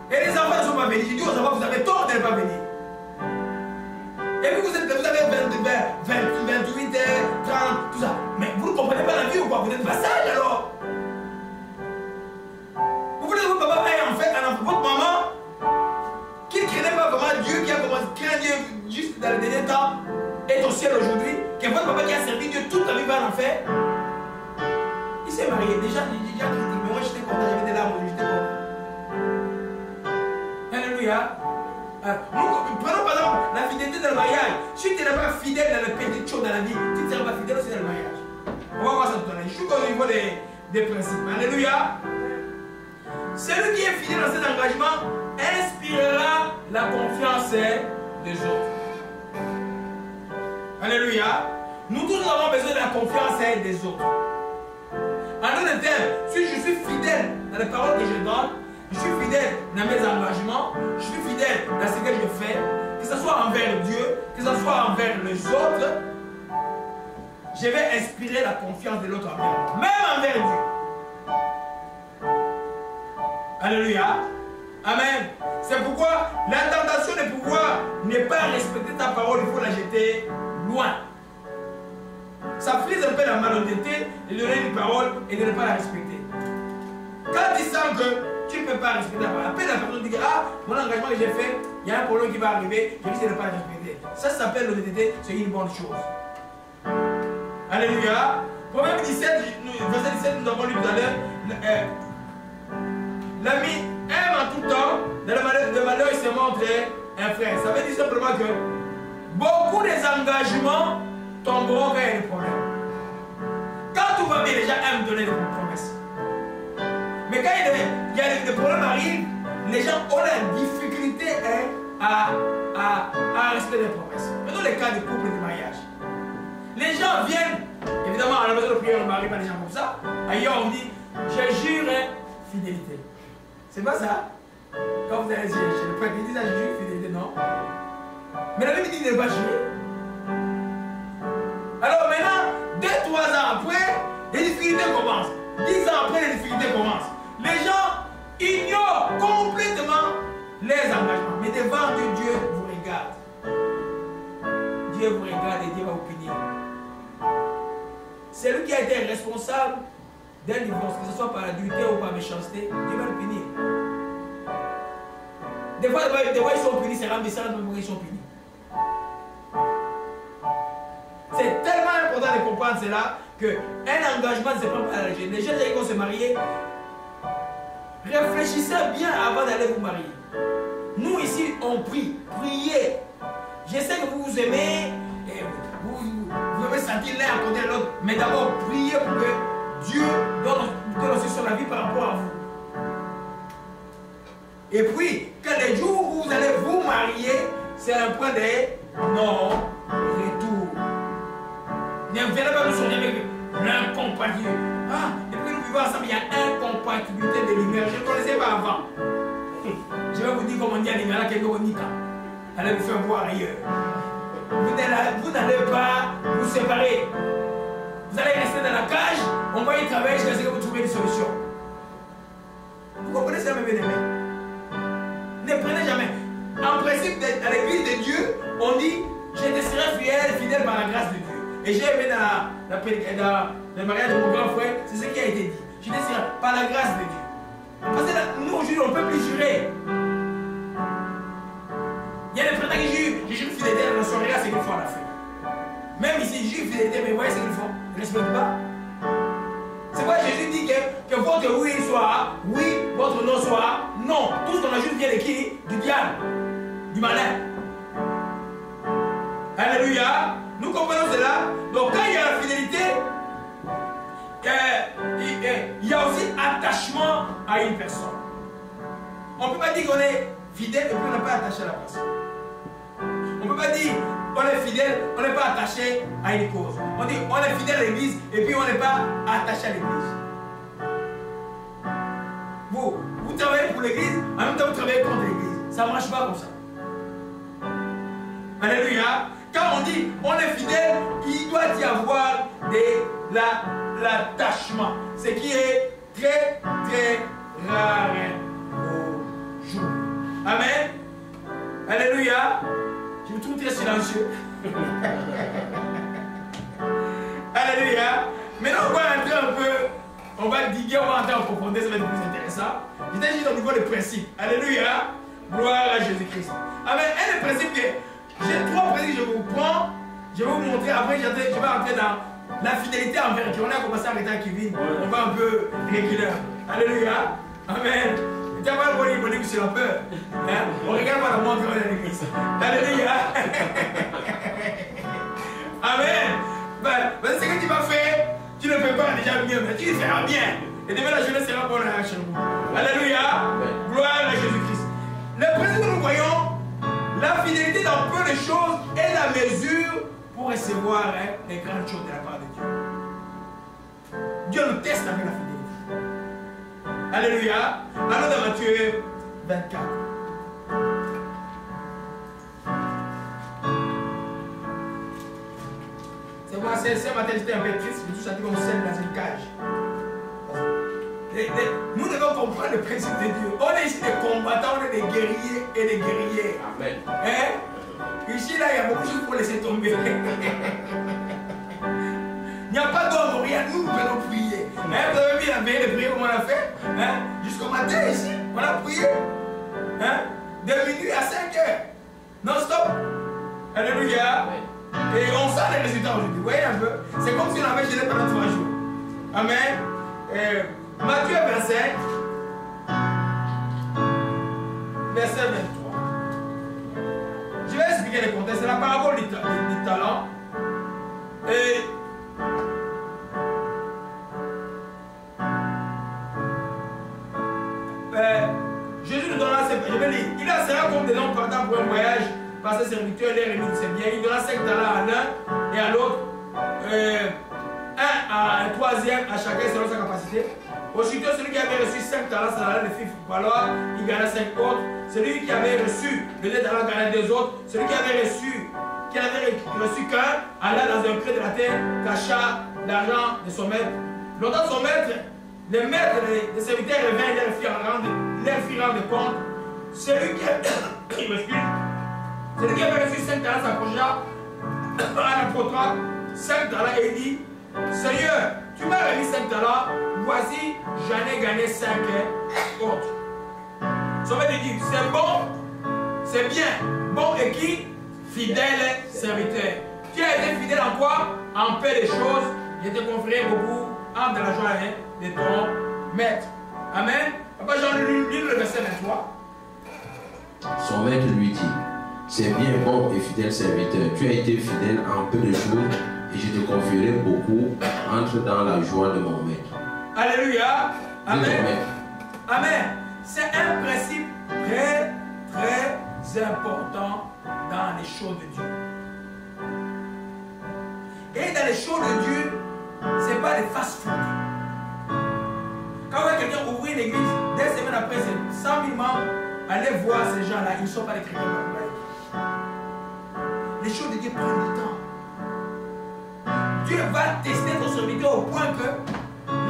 Et les enfants ne sont pas venus. J'ai dit aux enfants, vous avez tort de ne pas venir. Et puis vous avez 28, 30, tout ça. Mais vous ne comprenez pas la vie ou quoi? Vous êtes pas sage alors. Vous voulez que votre papa ait en fait votre maman qui ne craignait pas vraiment Dieu, qui a commencé à craindre Dieu juste dans le dernier temps, est au ciel aujourd'hui, que votre papa qui a servi Dieu toute la vie va en enfer. Il s'est marié. Déjà, j'ai déjà critiqué, mais moi j'étais content, j'avais des larmes, j'étais content. Alléluia. Prenons par exemple la fidélité dans le mariage. Si tu n'es pas fidèle dans les petites choses dans la vie, tu ne seras pas fidèle aussi dans le mariage. On va voir ça tout à l'heure. Je suis au niveau des principes. Alléluia. Celui qui est fidèle dans cet engagement inspirera la confiance des autres. Alléluia. Nous tous avons besoin de la confiance des autres. En d'autres termes, si je suis fidèle dans les paroles que je donne, je suis fidèle dans mes engagements, je suis fidèle dans ce que je fais, que ce soit envers Dieu, que ce soit envers les autres, je vais inspirer la confiance de l'autre envers moi, même envers Dieu. Alléluia. Amen. C'est pourquoi la tentation de pouvoir ne pas respecter ta parole, il faut la jeter loin. Ça frise un peu la malhonnêteté de donner une parole et de ne pas la respecter. Quand tu sens que tu ne peux pas respecter la parole, après la personne dit que ah, mon engagement que j'ai fait, il y a un problème qui va arriver, je risque de ne pas le respecter. Ça s'appelle l'honnêteté, c'est une bonne chose. Alléluia. Proverbe 17, verset 17, nous avons lu tout à l'heure. L'ami aime en tout temps, dans le malheur il se montre un frère. Ça veut dire simplement que beaucoup des engagements tomberont quand il y a des problèmes. Quand tout va bien, les gens aiment donner des promesses. Mais quand il y a des problèmes arrivent, les gens ont la difficulté à respecter les promesses. Maintenant, les cas de couple et de mariage. Les gens viennent, évidemment, à la maison de prière, on ne marie pas les gens comme ça. Ailleurs, on dit, je jure fidélité. C'est pas ça. Quand vous allez chez le prêtre, il dit ça, je jure fidélité, non. Mais la Bible dit de ne pas jurer. Alors maintenant, 2-3 ans après, les difficultés commencent. 10 ans après, les difficultés commencent. Les gens ignorent complètement les engagements. Mais devant Dieu, Dieu vous regarde. Dieu vous regarde et Dieu va vous punir. C'est lui qui a été responsable d'un divorce, que ce soit par adultère ou par méchanceté, Dieu va le punir. Des fois, ils sont punis, c'est remboursé, ils sont punis. C'est tellement important de comprendre cela qu'un engagement ne se prend pas à la légère. Les gens qui vont se marier, Réfléchissez bien avant d'aller vous marier. Nous ici, on prie. Priez. Je sais que vous vous aimez. Et vous devez sentir l'un à côté de l'autre. Mais d'abord, priez pour que Dieu donne aussi sur la vie par rapport à vous. Et puis, que les jours où vous allez vous marier, c'est un point de non-retour. Ne venez pas nous soigner avec l'incompatibilité. Ah, depuis que nous vivons ensemble, il y a incompatibilité de lumière. Je ne connaissais pas avant. Je vais vous dire comment on dit à l'hiver, quelqu'un au Nika. Allez vous faire voir ailleurs. Vous n'allez pas vous séparer. Vous allez rester dans la cage, on va y travailler jusqu'à ce que vous trouviez une solution. Vous comprenez ça, mes bien-aimés? Ne prenez jamais. En principe, dans l'église de Dieu, on dit je te serai fidèle par la grâce de Dieu. Et j'ai aimé dans le mariage de mon grand frère, c'est ce qui a été dit. Je te serai par la grâce de Dieu. Parce que là, nous aujourd'hui, on ne peut plus jurer. Il y a des prétendants qui jurent, je jure fidélité, on ne saurait rien ce qu'ils font à la fin. Même ici, ils jurent fidélité, mais vous voyez ce qu'ils font. Ils ne respectent pas. C'est pourquoi Jésus dit que votre oui soit oui, votre non soit non. Tout ce qu'on a juste vient de qui? Du diable, du malin. Alléluia. Nous comprenons cela. Donc quand il y a la fidélité, il y a aussi attachement à une personne. On ne peut pas dire qu'on est fidèle et puis on n'est pas attaché à la personne. On ne peut pas dire on est fidèle, on n'est pas attaché à une cause. On dit on est fidèle à l'église et puis on n'est pas attaché à l'église. Vous travaillez pour l'église, en même temps vous travaillez contre l'église. Ça ne marche pas comme ça. Alléluia. Quand on dit on est fidèle, il doit y avoir l'attachement. Ce qui est très très rare aujourd'hui. Amen. Alléluia. Je me trouve très silencieux. Alléluia. Maintenant, on va entrer un peu, on va diguer, on va entrer en profondeur, ça va être plus intéressant. J'étais juste au niveau des principes. Alléluia. Gloire à Jésus-Christ. Amen. Un des principes que j'ai trois principes que je vous prends, je vais vous montrer. Après, je vais entrer dans la fidélité envers qui. On a commencé à arrêter à Kevin. On va un peu réguler. Alléluia. Amen. Tu n'as pas le bon niveau sur la peur. Hein? On ne regarde pas la montre dans l'église. Alléluia. Amen. C'est ce que tu vas faire. Tu ne fais pas déjà mieux, mais tu le feras bien. Et demain la jeunesse sera bonne à chez nous. Alléluia. Gloire à Jésus-Christ. Le principe que nous voyons, la fidélité dans peu de choses est la mesure pour recevoir les grandes choses de la part de Dieu. Dieu nous teste avec la fidélité. Alléluia. Allons dans Matthieu 24. C'est moi, ce matin j'étais un peu triste, je me suis senti comme seul dans une cage. Nous devons comprendre le principe de Dieu. On est ici des combattants, on est des guerriers et des guerriers. Amen. Hein? Ici, là, il y a beaucoup de choses pour laisser tomber. Il n'y a pas d'ordre, rien. Nous pouvons prier. Hein? Vous avez vu la veille de prier comme on a fait? Hein? Jusqu'au matin ici, on a prié. Hein? De minuit à 5 heures. Non-stop. Alléluia. Et on sent les résultats aujourd'hui. Vous voyez un peu? C'est comme si on avait gêné pendant 3 jours. Amen. Matthieu 25, verset 23. Je vais expliquer le contexte. C'est la parabole du talent. Et Jésus nous donnera ses... Je vais lire. Il en sera comme des hommes partant pour un voyage par ses serviteurs, les remis de ses biens. Il donnera 5 talents à l'un et à l'autre. Un troisième à chacun selon sa capacité. Aussitôt, celui qui avait reçu 5 talents, ça allait le fit valoir, il gagnait 5 autres. Celui qui avait reçu le 2 talents gagnait 2 autres. Celui qui avait reçu qu'un, alla dans un creux de la terre, cacha l'argent de son maître. Longtemps son maître, le maître des serviteurs revint et leur fit rendre compte. Celui qui avait reçu 5 talents s'approcha à l'apôtre 5 talents et il dit, Seigneur, tu m'as remis 5 talents, voici, j'en ai gagné 5 autres. Son maître dit, c'est bon, c'est bien, bon et qui? Fidèle serviteur. Tu as été fidèle en quoi? En peu de choses, je te confierai beaucoup entre la joie de ton maître. Amen. Papa Jean, lis le verset 23. Son maître lui dit, c'est bien, bon et fidèle serviteur, tu as été fidèle en peu de choses et je te confierai beaucoup, entre dans la joie de mon maître. Alléluia. Amen. Amen. C'est un principe très, très important dans les choses de Dieu. Et dans les choses de Dieu, ce n'est pas des fast-food. Quand vous voyez quelqu'un ouvrir une église, 2 semaines après, c'est 100 000 membres, allez voir ces gens-là, ils ne sont pas des chrétiens. Les choses de Dieu prennent du temps. Dieu va tester ton serviteur au point que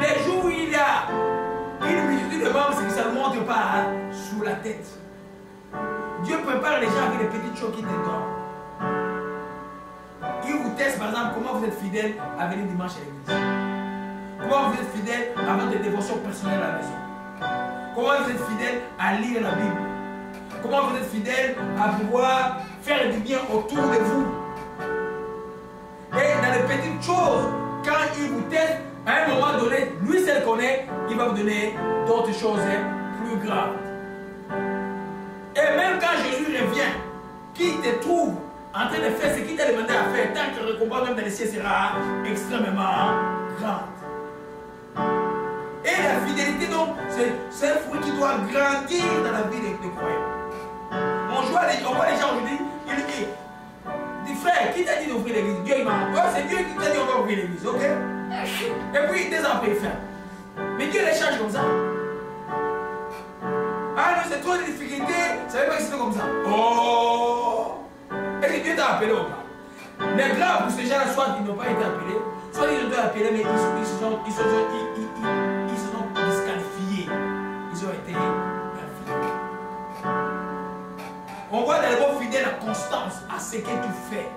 les jours où il y a une multitude de membres, c'est que ça ne monte pas sous la tête. Dieu prépare les gens avec des petites choses qui te donnent. Il vous teste par exemple comment vous êtes fidèle à venir dimanche à l'église. Comment vous êtes fidèle à votre dévotion personnelle à la maison. Comment vous êtes fidèle à lire la Bible. Comment vous êtes fidèle à pouvoir faire du bien autour de vous. Et dans les petites choses, quand il vous teste, à un moment donné, lui seul connaît, il va vous donner d'autres choses plus graves. Et même quand Jésus revient, qui te trouve en train de faire ce qu'il t'a demandé à faire, tant que le récompense même dans les cieux sera extrêmement grande. Et la fidélité, donc, c'est un fruit qui doit grandir dans la vie des croyants. On voit les gens aujourd'hui, ils disent, frère, qui t'a dit d'ouvrir l'église? Dieu il m'a dit, c'est Dieu qui t'a dit on va ouvrir l'église, ok? Et puis, des ans après, mais Dieu les change comme ça. Ah non, c'est trop de difficultés, ça ne veut pas que c'est comme ça. Oh! Est-ce que Dieu t'a appelé ou pas? Les graves pour ces gens-là, soit ils n'ont pas été appelés, soit ils ont été appelés, mais ils se sont disqualifiés. Ils ont été infidèles. On voit dans les bons fidèles la constance à ce que tu fais.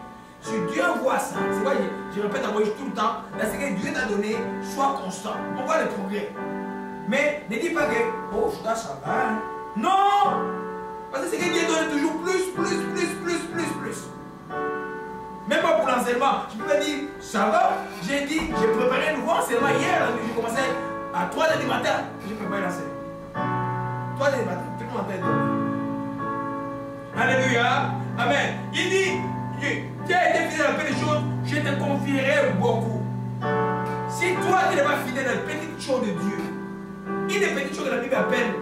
Si Dieu voit ça, c'est quoi je répète à moi tout le temps, dans ce que Dieu t'a donné, sois constant. On voit le progrès. Mais ne dis pas que, oh, ça va. Non! Parce que c'est que Dieu donne toujours plus. Même pas pour l'enseignement. Je peux pas dire, ça va. J'ai dit, j'ai préparé un nouveau enseignement hier. J'ai commencé à 3h du matin. J'ai préparé l'enseignement. 3h du matin. Tout le monde est Alléluia. Amen. Il dit, tu as été fidèle à peu de choses, je te confierai beaucoup. Si toi, tu n'es pas fidèle à les petites choses de Dieu, une des petites choses que la Bible appelle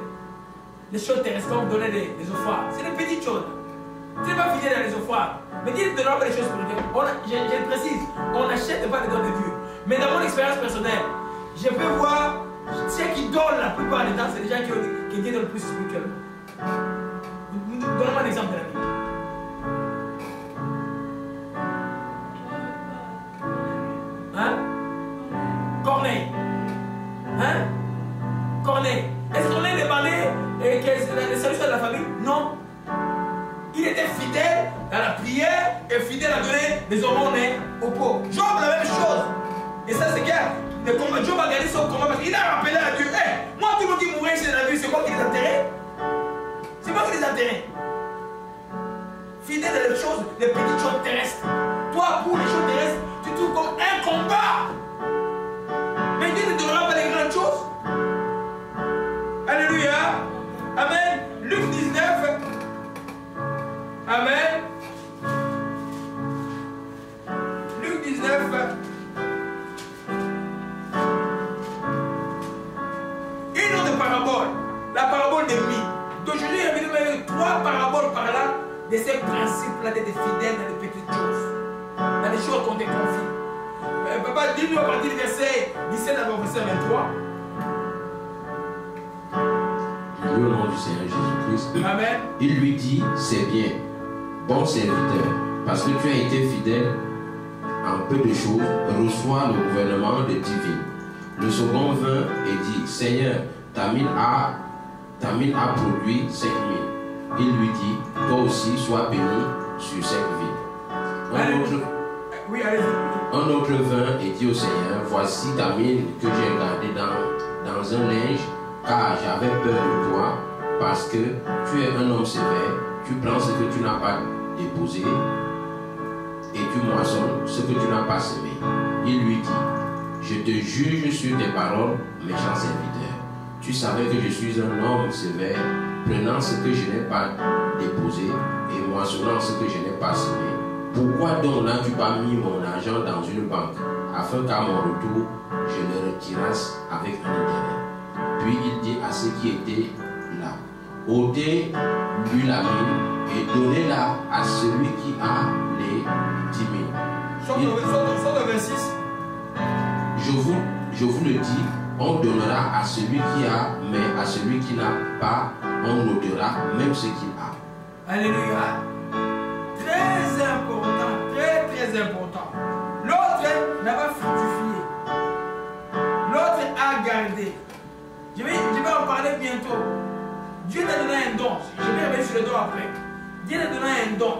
les choses terrestres, comme donner des offrandes, c'est des petites choses. Tu n'es pas fidèle à les offrandes. Mais Dieu te donne les choses spirituelles. Je précise, on n'achète pas les dons de Dieu. Mais dans mon expérience personnelle, je peux voir ceux qui donnent la plupart des temps, c'est des gens qui Dieu donne le plus spirituellement. Donne-moi un exemple de la Bible. Hein? Corneille. Hein? Corneille. Est-ce qu'on est demandé que le salut soit de la famille? Non. Il était fidèle dans la prière et fidèle à donner des aumônes aux pauvres. Job la même chose. Et ça c'est que Job a gagné son combat parce qu'il a rappelé à Dieu, hey, moi tout le monde qui mourait chez la vie, c'est moi qui les enterrais. C'est moi qui les enterrais. Fidèle à les choses, les petites choses terrestres. Toi, pour les choses terrestres, tu trouves comme un combat. Mais Dieu ne donnera pas les grandes choses. Alléluia. Amen. Luc 19. Amen. Luc 19. Une autre parabole. La parabole des mille. Donc Jésus est venu avec 3 paraboles par là de ces principes-là d'être fidèle dans les petites choses. Dans les choses qu'on te confie. Papa, dis-nous à partir du verset 17 à verset 23. Au nom du Seigneur Jésus-Christ. Amen. Il lui dit, c'est bien, bon serviteur, parce que tu as été fidèle en peu de choses, reçois le gouvernement de divin. Le second vint et dit, Seigneur, ta mine a produit 5 000. Il lui dit, toi aussi sois béni sur 5 villes. Un autre vint et dit au Seigneur, voici ta mine que j'ai gardée dans un linge, car j'avais peur de toi, parce que tu es un homme sévère, tu prends ce que tu n'as pas déposé, et tu moissonnes ce que tu n'as pas semé. Il lui dit, je te juge sur tes paroles, méchant serviteur. tu savais que je suis un homme sévère, prenant ce que je n'ai pas déposé et moissonnant ce que je n'ai pas semé. Pourquoi donc n'as-tu pas mis mon argent dans une banque, afin qu'à mon retour, je le retirasse avec un intérêt? Puis il dit à ceux qui étaient là, ôtez-lui la mine et donnez-la à celui qui a les 10 000. Saute au 26. Je vous le dis, on donnera à celui qui a, mais à celui qui n'a pas, on ôtera même ce qu'il a. Alléluia. Très important, très important. L'autre n'a pas fructifié. L'autre a gardé. Je vais en parler bientôt. Dieu t'a donné un don. Je vais revenir sur le don après. Dieu t'a donné un don.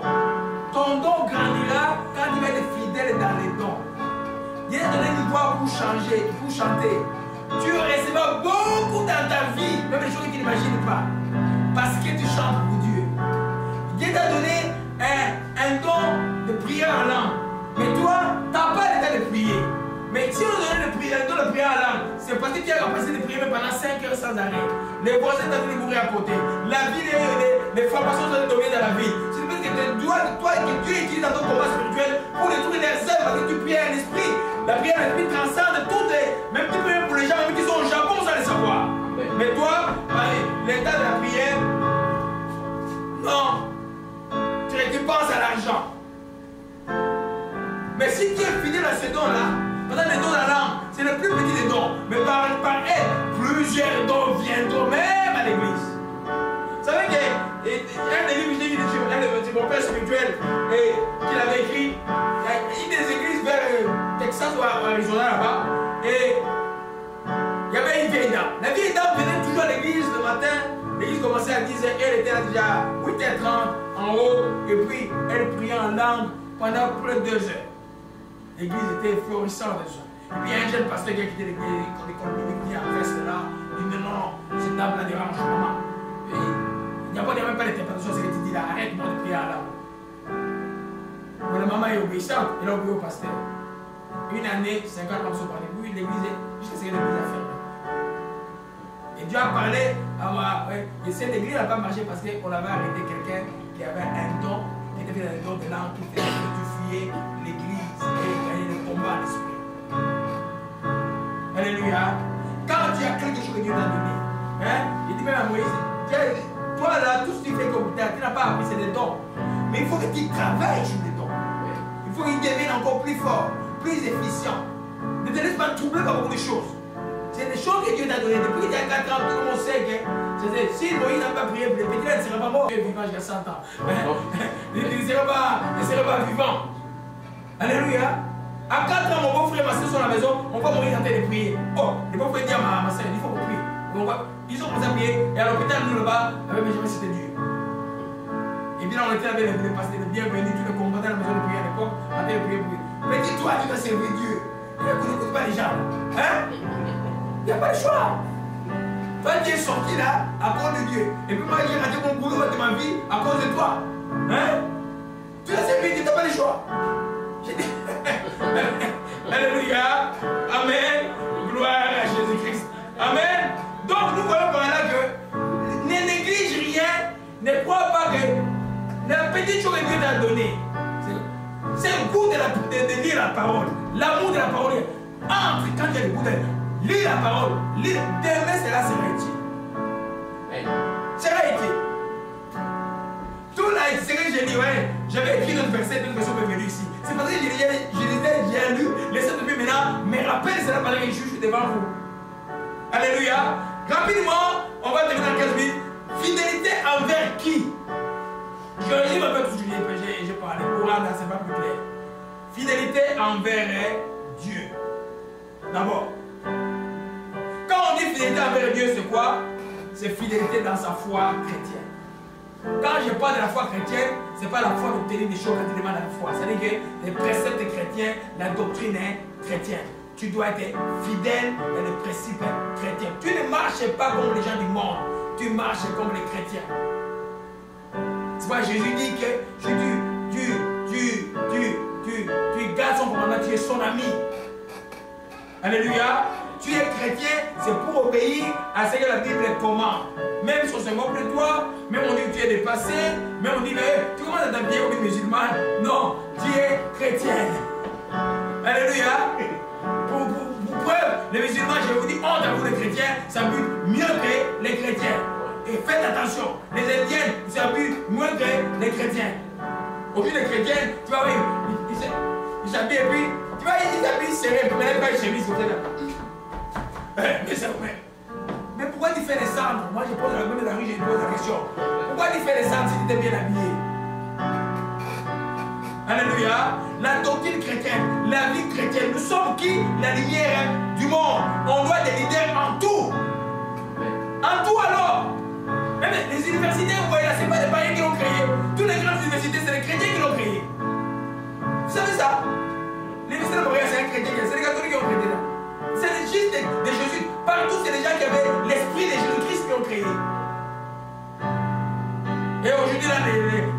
Ton don grandira quand tu vas être fidèle dans les dons. Dieu t'a donné une voix pour changer, pour chanter. Tu recevras beaucoup dans ta vie, même les choses que tu n'imagines pas. Parce que tu chantes pour Dieu. Dieu t'a donné un don de prière en langue. Mais toi, tu n'as pas l'état de prier. Mais si on donne le don de prière en langue, c'est parce que tu as apprécié de prier pendant 5 heures sans arrêt. Les voisins t'ont dit de mourir à côté. La vie, les formations sont tombées dans la vie. C'est parce que que Dieu utilise dans ton combat spirituel pour détruire les œuvres parce que tu pries à l'esprit. La prière à l'esprit transcende toutes les. Même tu pries pour les gens même qui sont au Japon sans le savoir. Mais toi, l'état de la prière, non. Tu penses à l'argent. Mais si tu es fidèle à ce don-là, pendant les dons de la langue, c'est le plus petit des dons. Mais par elle, plusieurs dons viendront même à l'église. Vous savez qu'il y a un des livres, j'ai vu de mon père spirituel qu'il avait écrit. Il y a une des églises vers Texas ou Arizona là-bas. Et il y avait une vieille dame. La vieille dame venait toujours à l'église le matin. L'église commençait à 10h, elle était là déjà 8h30 en haut. Et puis elle priait en langue pendant plus de 2 heures. L'église était florissante déjà. Et puis il y a un jeune pasteur qui a quitté l'église, quand il vient en veste là, il dit non, cette dame là dérange maman. Il n'y a même pas d'interprétation, c'est que tu dis là, arrête-moi de prier en langue. Mais la maman est obéissante, elle a obéi au pasteur. Une année, 50 ans sont partis. Puis l'église, jusqu'à ce que l'église a fermé. Et Dieu a parlé à moi. Et cette église n'a pas marché parce qu'on avait arrêté quelqu'un qui avait un don, qui était fait un don de langue, qui faisait fructifier l'église et gagner le combat à l'esprit. Alléluia. Quand tu as quelque chose que Dieu t'a donné, il dit même à Moïse, toi là, tout ce que tu fais comme tu n'as pas appris, c'est des dons. Mais il faut que tu travailles sur les dons. Il faut qu'ils deviennent encore plus forts, plus efficients. Ne te laisse pas troubler par beaucoup de choses. C'est des choses que Dieu t'a données. Depuis que tu as 4 ans, tout le monde sait que si Moïse n'a pas prié, les petits là ne seraient pas morts. Vivant jusqu'à 100 ans. Ils ne seraient pas vivants. Alléluia. À 4 ans, mon beau-frère et ma soeur sont à la maison, on voit Moïse en train de prier. Oh, le beau-frère dit à ma soeur, il faut qu'on prie. Ils ont commencé à prier, et à l'hôpital, nous là-bas, avec Benjamin, c'était dur. Et puis là, on était avec les pasteurs, les bienvenus, tous les combattants à la maison de prier à l'époque, en train de prier pour lui. Mais dis-toi, tu vas servir Dieu. N'écoute pas les gens. Hein? Il n'y a pas de choix. Toi, tu es sorti là à cause de Dieu. Et puis moi, j'ai raté mon boulot de ma vie à cause de toi. Hein? Tu as servi Dieu, tu n'as pas le choix. J'ai dit. Alléluia. Amen. Gloire à Jésus-Christ. Amen. Donc, nous voyons par là que ne néglige rien. Ne crois pas que la petite chose que Dieu t'a donnée, c'est le goût de lire la parole. L'amour de la parole entre quand il y a le goût de lire la parole. Demain, cela sera utile. Sera utile. Tout là, c'est que j'ai dit, ouais, j'avais écrit notre verset, notre version est venue ici. C'est parce que j'ai lu, laissez depuis maintenant, mais rappelle cela pendant que je suis devant vous. Alléluia. Rapidement, on va terminer dans 15 minutes. Fidélité envers qui? Je résume un peu tout ce que j'ai parlé. Pour rendre, c'est pas plus clair. Fidélité envers Dieu. D'abord, quand on dit fidélité envers Dieu, c'est quoi? C'est fidélité dans sa foi chrétienne. Quand je parle de la foi chrétienne, ce n'est pas la foi d'obtenir des choses relativement à la foi. C'est-à-dire que les préceptes chrétiens, la doctrine est chrétienne. Tu dois être fidèle dans les principes chrétiens. Tu ne marches pas comme les gens du monde. Tu marches comme les chrétiens. C'est pourquoi Jésus dit que tu gardes son commandement, tu es son ami. Alléluia. tu es chrétien, c'est pour obéir à ce que la Bible commande. Même si on se moque de toi, même on dit que tu es dépassé, même on dit, mais tu commences à t'habiller comme une musulmane. Non, tu es chrétienne. Alléluia. Pour preuve, les musulmans, je vous dis, honte à vous les chrétiens, ça bute mieux que les chrétiens. Et faites attention, les Indiens, ça bute moins que les chrétiens. Aujourd'hui, les chrétiens, tu vois, ils s'habillent et puis, tu vois, ils s'habillent serrés, mais là, ils chemisent côté là. Mais c'est vrai. Mais pourquoi tu fais les cendres? Moi, je pose la main de la rue, je pose la question. Pourquoi tu fais les cendres si tu t'es bien habillé? Alléluia. La doctrine chrétienne, la vie chrétienne, nous sommes qui? La lumière du monde. On doit des leaders en tout. En tout alors. Même les universités, vous voyez là, ce n'est pas des païens qui l'ont créé. Toutes les grandes universités, c'est les chrétiens qui l'ont créé. Vous savez ça? L'université de Montréal, c'est un chrétien, c'est les catholiques qui ont créé là. C'est juste des jésuites. Partout, c'est les gens qui avaient l'esprit de Jésus-Christ qui ont créé. Et aujourd'hui, là,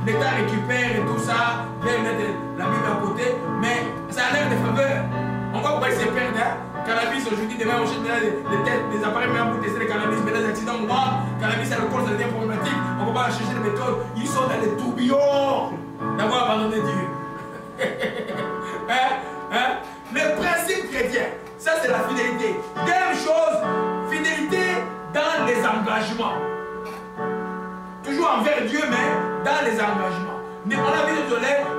l'État récupère et tout ça, vient mettre la Bible à côté, mais ça a l'air de faveur. On voit pourquoi ils se perdent. Hein? Cannabis, aujourd'hui, demain, on cherche des têtes, des appareils même pour tester le cannabis, mais les accidents morts, cannabis, alcool, ça devient problématique. On ne va pas chercher des méthodes. Ils sont dans les tourbillons d'avoir abandonné Dieu. Le principe chrétien, ça c'est la fidélité. Deuxième chose, fidélité dans les engagements. Toujours envers Dieu, mais dans les engagements. Mais on a vu de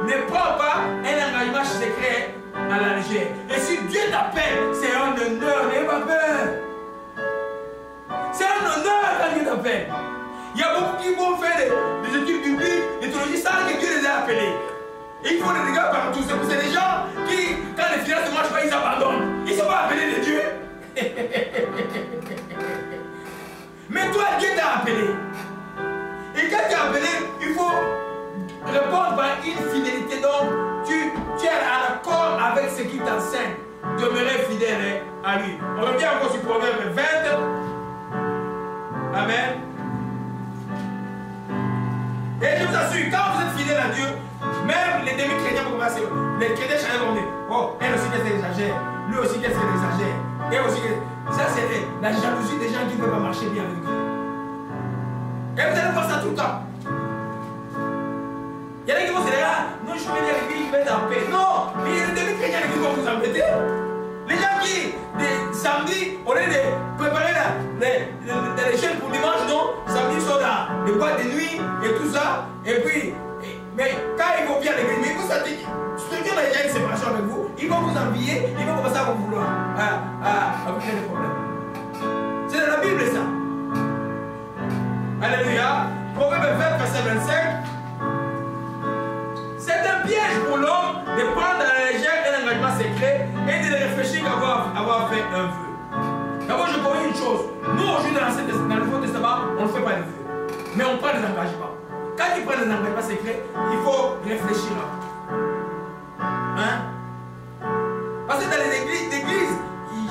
ne prends pas un engagement secret à la légère. Et si Dieu t'appelle, c'est un honneur, n'aie pas peur. C'est un honneur quand Dieu t'appelle. Il y a beaucoup qui vont faire des études bibliques, des théologies sans que Dieu les ait appelés. Et il faut des dégâts partout. C'est des gens qui, quand les finances ne marchent pas, ils abandonnent. Ils ne sont pas appelés de Dieu. Mais toi, Dieu t'a appelé. Et quand tu es appelé, il faut répondre par une fidélité. Donc, tu es en accord avec ce qui t'enseigne. Demeurer fidèle à lui. On revient encore sur Proverbe 20. Amen. Et je vous assure, quand vous êtes fidèle à Dieu, même les demi-chrétiens vont commencer. Les chrétiens chacun vont dire, oh, elle aussi qu'est-ce qu'elle exagère, lui aussi qu'est-ce qu'elle exagère. Et aussi, ça c'est la jalousie des gens qui ne peuvent pas marcher bien avec Dieu. Et vous allez voir ça tout le temps. Il y en a qui vont se dire, ah, non, je vais dire à l'église, je vais être en paix. Non, mais il y a des demi-chrétiens qui vont vous embêter. Les gens qui, samedi, au lieu de préparer les chaînes pour dimanche, non, samedi, ils sont dans les boîtes de nuit et tout ça. Et puis, mais quand ils vont bien à l'église, mais vous savez, structure a déjà une séparation avec vous, ils vont vous envier, ils vont commencer à vous vouloir, à vous créer des problèmes. C'est dans la Bible ça. Alléluia. Proverbe 20, verset 25. C'est un piège pour l'homme de prendre à la légère un engagement secret et de réfléchir qu'avoir fait un vœu. D'abord, je connais une chose. Nous, aujourd'hui, dans le Nouveau Testament, on ne fait pas de vœux. Mais on prend des engagements. Quand tu prends des engagements secrets, il faut réfléchir. Hein? Parce que dans les églises,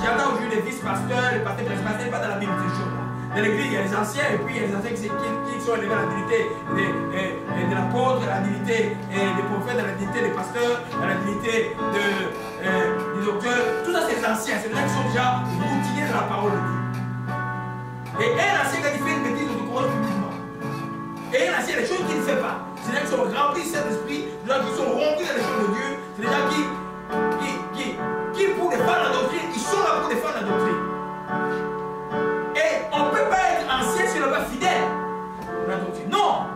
j'entends aujourd'hui les vice-pasteurs, les pasteurs principaux, ce n'est pas dans la Bible ces choses-là. Dans l'église, il y a les anciens, et puis il y a les anciens qui sont élevés à la dignité de l'apôtre, à la dignité des prophètes, à la dignité des pasteurs, à la dignité des docteurs. Tout ça, c'est les anciens, c'est les gens qui sont déjà routiniers dans la parole de Dieu. Et un ancien, quand il fait une bêtise, on le corrige publiquement. Et un ancien, les choses qu'il ne fait pas, c'est des gens qui sont remplis de Saint-Esprit, des gens qui sont rompus dans les choses de Dieu, c'est des gens qui pour défendre la doctrine, ils sont là pour défendre la doctrine. Et on ne peut pas être ancien si on n'est pas fidèle à la doctrine. Non!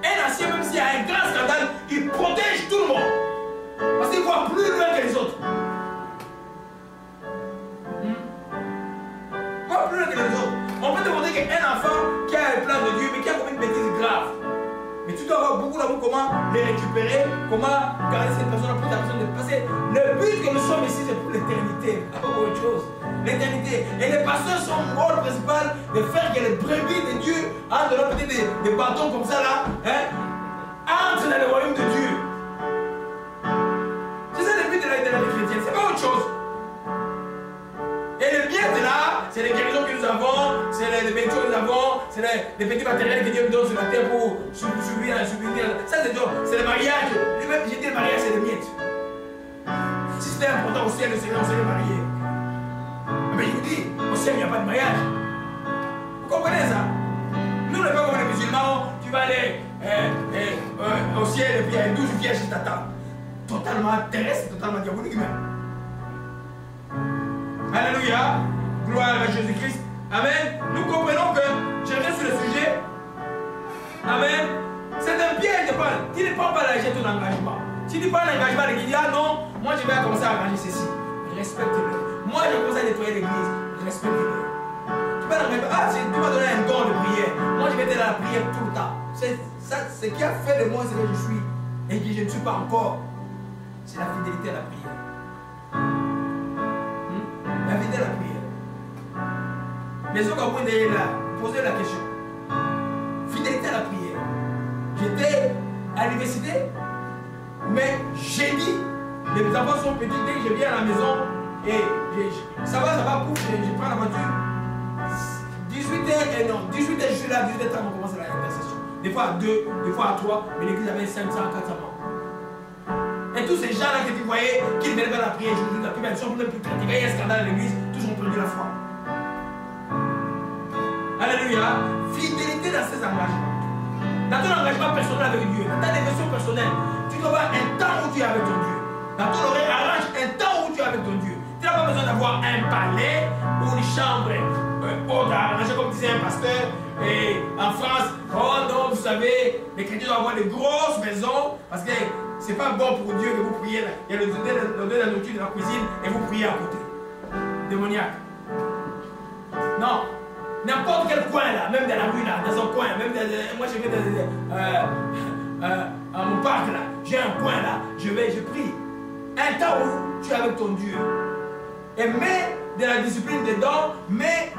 Un ancien, même s'il y a un grand scandale, il protège tout le monde. Parce qu'il voit plus loin que les autres. Il voit plus loin que les autres. On peut te montrer qu'un enfant qui a un plan de Dieu, mais qui a commis une bêtise grave. Mais tu dois avoir beaucoup d'amour, comment les récupérer, comment garder cette personne pour ta personne de passer. Le but que nous sommes ici, c'est pour l'éternité, pas pour autre chose. L'éternité. Et les pasteurs sont le rôle principal de faire que les brebis de Dieu, en donnant peut-être des bâtons comme ça là, hein, entrent dans le royaume de Dieu. C'est ça le but de la vie chrétienne, c'est pas autre chose. Et le bien de là, c'est les guérisons que nous avons, c'est les bénédictions que nous avons, c'est les petits matériels que Dieu nous donne sur la terre pour subvenir. Ça, c'est le mariage. Même, j'ai dit le mariage, c'est les miettes. Si c'était important au ciel, le Seigneur, on s'est marié. Mais je vous dis, au ciel, il n'y a pas de mariage. Vous comprenez ça? Nous, on n'est pas comme les musulmans, tu vas aller au ciel et puis il y a 12 vierges qui t'attendent. Totalement terrestre, totalement diabolique même. Alléluia. Gloire à Jésus-Christ. Amen. Nous comprenons que, je reviens sur le sujet. Amen. C'est un piège de parler. Tu ne prends pas l'argent ton engagement. Si tu prends l'engagement et qu'il dit, ah non, moi je vais commencer à arranger ceci. Respecte-le. Moi je commence à nettoyer l'église. Respecte-le. Tu vas tu m'as donné un don de prière. Moi je vais être dans la prière tout le temps. C'est ce qui a fait de moi ce que je suis et que je ne suis pas encore. C'est la fidélité à la prière. La fidélité à la prière. Les autres ont posé la question. Fidélité à la prière. J'étais à l'université, mais j'ai dit, les enfants sont petits, dès que je viens à la maison, et ça va, pouf, je prends la voiture. 18h, et non, 18h, je suis là, 18h, on commence l'intercession. Des fois à 2, des fois à 3, mais l'église avait 500, 400 membres. Et tous ces gens-là que tu voyais, qui ne venaient pas la prière, je vous dis, la prière, ils sont même plus critiqués, il y a un scandale à l'église, tous ont perdu la foi. Alléluia. Fidélité dans ses engagements. Dans ton engagement personnel avec Dieu, dans ta dévotion personnelle, tu dois avoir un temps où tu es avec ton Dieu. Dans ton oreille, arrange un temps où tu es avec ton Dieu. Tu n'as pas besoin d'avoir un palais ou une chambre haute à arranger, comme disait un pasteur. Et en France, oh non, vous savez, les chrétiens doivent avoir des grosses maisons parce que ce n'est pas bon pour Dieu que vous priez là. Il y a le donneur de la nourriture de la cuisine et vous priez à côté. Démoniaque. Non. N'importe quel coin là, même dans la rue là, dans un coin, même moi je vais dans mon parc là, j'ai un coin là, je prie. Un temps où tu es avec ton Dieu. Et mets de la discipline dedans, mais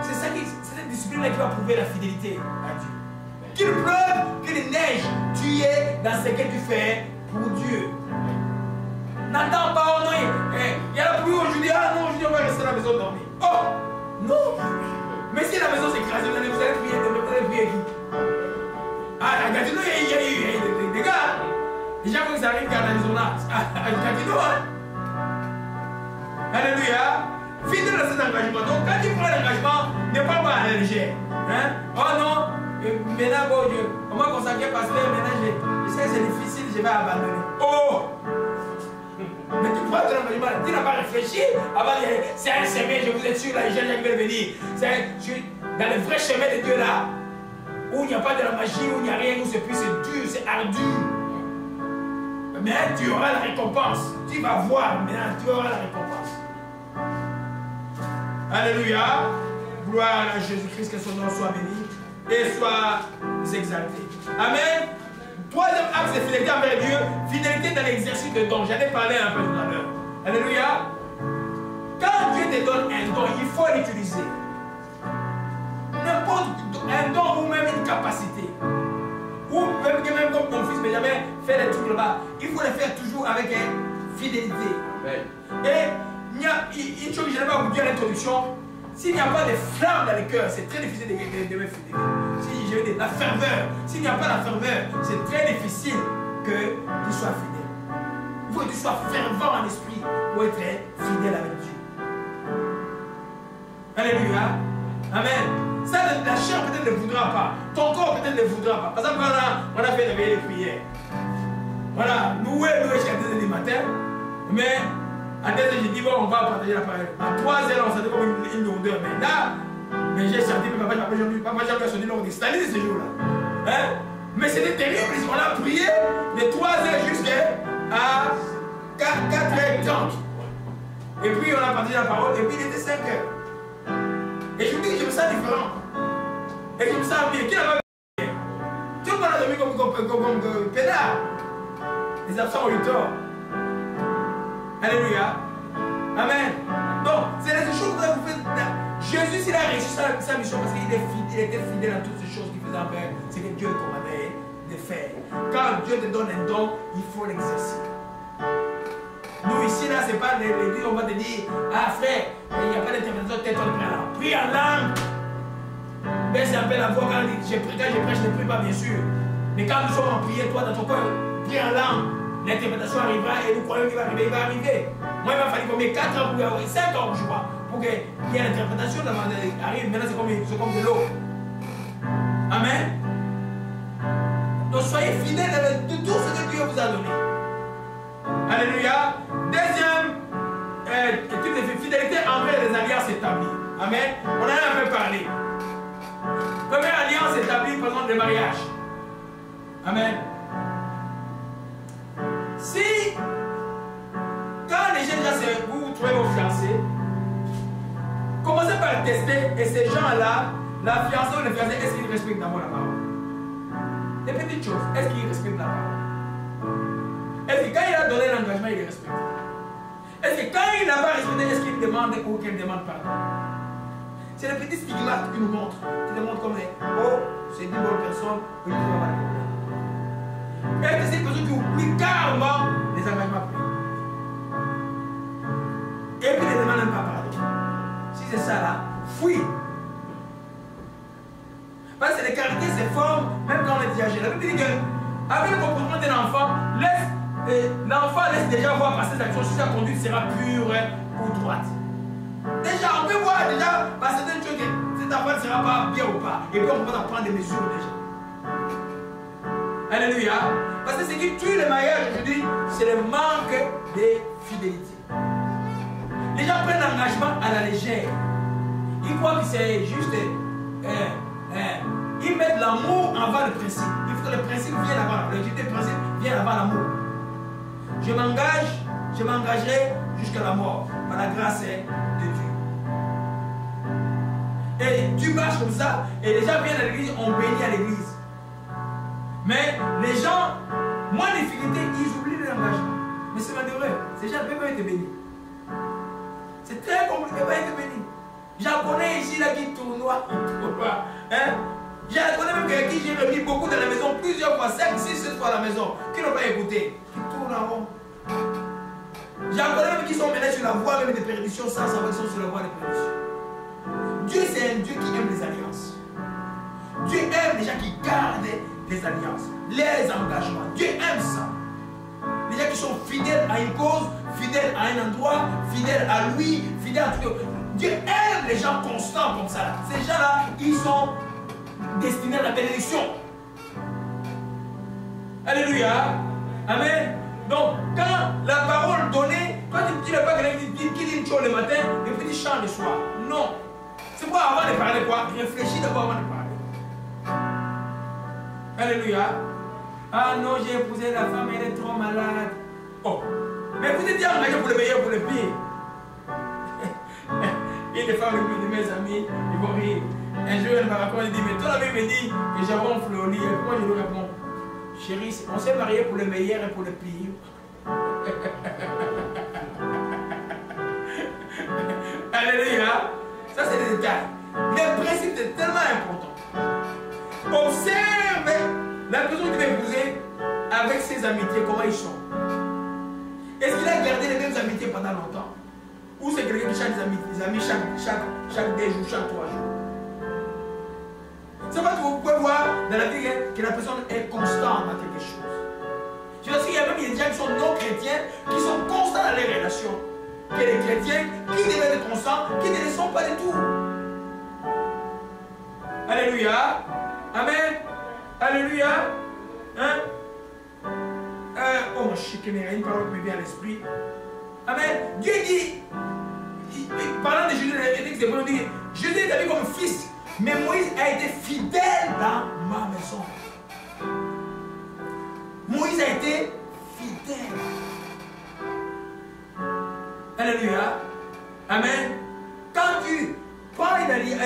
c'est cette discipline là qui va prouver la fidélité à Dieu. Qu'il pleuve, qu'il neige, tu es dans ce que tu fais pour Dieu. N'attends pas, oh non, il y a la pluie aujourd'hui, ah non, aujourd'hui on va rester à la maison dormir. Oh! Non! Mais si la maison s'écrase, vous allez prier qui? Ah, à Gatineau, il y a eu des gars. Les gens qui arrivent à la maison là. À Gatineau, hein? Alléluia. Fidèle à cet engagement. Donc, quand tu prends l'engagement, ne prends pas à la légère. Hein? Oh non, maintenant, bon Dieu, on m'a consacré pasteur, maintenant, je sais que c'est difficile, je vais abandonner. Oh! Mais tu prends ton engagement, tu n'as pas réfléchi avant de dire, c'est un chemin, je vous ai sûr, là, les gens qui veulent venir. C'est dans le vrai chemin de Dieu là, où il n'y a pas de la magie, où il n'y a rien, où c'est dur, c'est ardu. Mais tu auras la récompense. Tu vas voir, maintenant, tu auras la récompense. Alléluia. Gloire à Jésus-Christ, que son nom soit béni et soit exalté. Amen. Troisième axe de fidélité envers Dieu, fidélité dans l'exercice de dons. J'en ai parlé un peu tout à l'heure. Alléluia. Quand Dieu te donne un don, il faut l'utiliser. N'importe un don ou même une capacité. Ou même comme mon fils Benjamin fait des trucs là-bas. Il faut le faire toujours avec fidélité. Et il y a une chose que je n'ai pas vous dire à l'introduction. S'il n'y a pas de flamme dans le cœur, c'est très difficile de me fidéliser. Si je veux dire la ferveur, s'il n'y a pas la ferveur, c'est très difficile que tu sois fidèle. Il faut que tu sois fervent en esprit pour être fidèle avec Dieu. Alléluia. Amen. Ça, la chair peut-être ne voudra pas. Ton corps peut-être ne voudra pas. Par exemple, on a fait des prières. Voilà, nous jusqu'à 2h du matin. Mais à 2h, j'ai dit, bon, on va partager la parole. À 3h, on sentait comme une lourdeur. Mais là, j'ai senti que papa j'ai sonné l'ordre de Staline ce jour-là. Hein? Mais c'était terrible. On a prié de 3h jusqu'à 4h30. Et puis, on a partagé la parole. Et puis, il était 5h. Et je me dis que je me sens différent. Et je me sens bien. Qui n'a pas bien? Tout le monde a dormi comme pédard. Les absents ont eu tort. Alléluia. Amen. Donc, c'est les choses que vous faites. Jésus, s'il a réussi sa mission parce qu'il était fidèle à toutes ces choses qu'il faisait en faire, c'est que Dieu le commandait de faire. Quand Dieu te donne un don, il faut l'exercer. Nous ici, là, c'est pas l'église, on va te dire, ah frère, il n'y a pas d'interprétation, tais-toi de prier en langue. Prie en langue. Mais c'est un peu la voix quand je prêche, je ne prie pas, bien sûr. Mais quand nous sommes en prière, toi, dans ton cœur, prie en langue. L'interprétation arrivera et nous croyons qu'il va arriver, il va arriver. Moi, il m'a fallu combien 4 ans, 5 ans, je crois, pour qu'il y ait l'interprétation arrive. Maintenant, c'est comme de l'eau. Amen. Donc, soyez fidèles de tout ce que Dieu vous a donné. Alléluia. Deuxième type de fidélité envers les alliances établies. Amen. On en a un peu parlé. Première alliance établie, par exemple, le mariage. Amen. Si, quand les jeunes gens, vous trouvez vos fiancés, commencez par tester, et ces gens-là, la fiancée ou le fiancé, est-ce qu'ils respectent d'abord la parole? Des petites choses, est-ce qu'ils respectent la parole? Est-ce que quand il a donné l'engagement, il les respecte? Est-ce que quand il n'a pas respecté, est-ce qu'il demande ou qu'elle demande pardon? C'est les petits stigmates qui nous montrent. Qui nous montrent comme oh, c'est une bonne personne, il ne va pas le problème. Et que c'est une personne qui oublie carrément les engagements pris. Et puis ne demande même pas pardon. Si c'est ça là, fuis. Parce que les caractères se forment même quand on est déjà jeune. La Bible dit qu'avec le comportement d'un enfant, l'enfant laisse déjà voir par ses actions si sa conduite sera pure ou droite. Déjà, on peut voir déjà par certaines choses que cet enfant ne sera pas bien ou pas. Et puis on peut prendre des mesures déjà. Alléluia. Parce que ce qui tue le mariage aujourd'hui, c'est le manque de fidélité. Les gens prennent l'engagement à la légère. Ils croient que c'est juste... ils mettent l'amour avant le principe. Il faut que le principe vienne avant. Le principe vienne avant l'amour. Je m'engagerai jusqu'à la mort, par la grâce de Dieu. Et tu marches comme ça, et les gens viennent à l'église, on bénit à l'église. Mais les gens, moins de fidélité, ils oublient l'engagement. Mais c'est malheureux, ces gens ne peuvent pas être bénis. C'est très compliqué de être béni. J'en connais ici là qui tournoie. Hein? J'en connais même quelqu'un qui j'ai remis beaucoup dans la maison, plusieurs fois, 5, 6, 7 fois à la maison, qui n'ont pas écouté, qui tournent en rond. J'en connais même qui sont menés sur la voie même de perdition sans savoir qu'ils sont sur la voie de perdition. Dieu, c'est un Dieu qui aime les alliances. Dieu aime les gens qui gardent les alliances, les engagements. Dieu aime ça. Les gens qui sont fidèles à une cause, fidèles à un endroit, fidèles à lui, fidèles à tout. Dieu aime les gens constants comme ça. Ces gens-là, ils sont destinés à la bénédiction. Alléluia. Amen. Donc, quand la parole donnée, toi tu ne dis pas quelqu'un qui dit une chose le matin et puis tu chantes le soir. Non. C'est quoi avant de parler quoi? Réfléchis d'abord avant de parler. Alléluia. Ah non, j'ai épousé la femme, elle est trop malade. Oh. Mais vous êtes déjà engagé pour le meilleur, pour le pire. Et les femmes de mes amis, ils vont rire. Un jour, elle m'a raconté, elle dit, mais toi la Bible me dit que j'ai ronflé au lit. Et moi je lui réponds, chérie, on s'est marié pour le meilleur et pour le pire. Alléluia. Ça c'est des détails. Le principe est tellement important. Observe la personne qui va épouser avec ses amitiés, comment ils sont. Est-ce qu'il a gardé les mêmes amitiés pendant longtemps? Ou c'est quelqu'un qui change des amis chaque 2 jours, chaque 3 jours? C'est parce que vous pouvez voir dans la vie que la personne est constante dans quelque chose. Je veux dire qu'il y a même des gens qui sont non chrétiens, qui sont constants dans les relations. Que les chrétiens qui devaient être constants, qui ne le sont pas du tout. Alléluia. Amen. Alléluia. Hein? Oh, je sais qu'il y a une parole qui me vient à l'esprit. Amen. Dieu dit, parlant de Jésus, il dit, Jésus est appelé comme fils, mais Moïse a été fidèle dans ma maison. Moïse a été fidèle. Alléluia. Amen. Quand tu prends une alliance,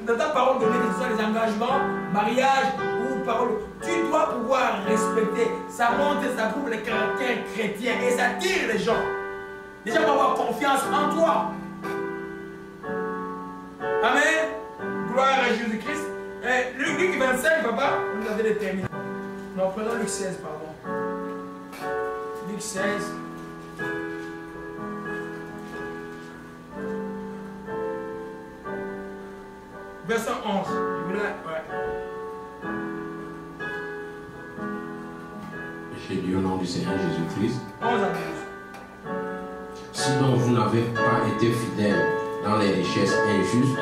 dans ta parole donnée, que ce soit les engagements, mariage ou parole, tu dois pouvoir respecter. Ça montre, ça prouve le caractère chrétien et ça tire les gens. Les gens vont avoir confiance en toi. Amen. Gloire à Jésus-Christ. Luc 25, papa, vous avez terminé. Non, prenons Luc 16, pardon. Luc 16. Verset 11. Ouais. J'ai dit au nom du Seigneur Jésus-Christ. 11 à 12. Si donc vous n'avez pas été fidèle dans les richesses injustes,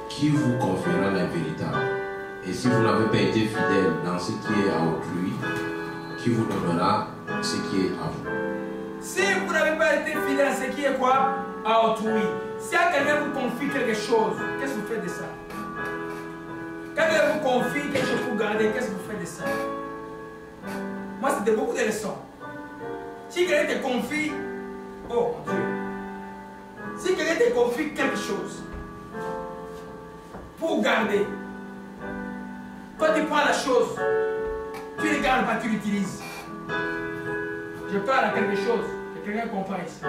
qui vous confiera la véritable? Et si vous n'avez pas été fidèle dans ce qui est à autrui, qui vous donnera ce qui est à vous? Si vous n'avez pas été fidèle à ce qui est quoi? À autrui. Si quelqu'un vous confie quelque chose, qu'est-ce que vous faites de ça? Quand quelqu'un vous confie quelque chose pour garder, qu'est-ce que vous faites de ça? Moi, c'était beaucoup de leçons. Si quelqu'un te confie, oh mon Dieu, si quelqu'un te confie quelque chose pour garder, toi tu prends la chose, tu ne gardes pas, tu l'utilises. Je parle à quelque chose que quelqu'un comprend ici.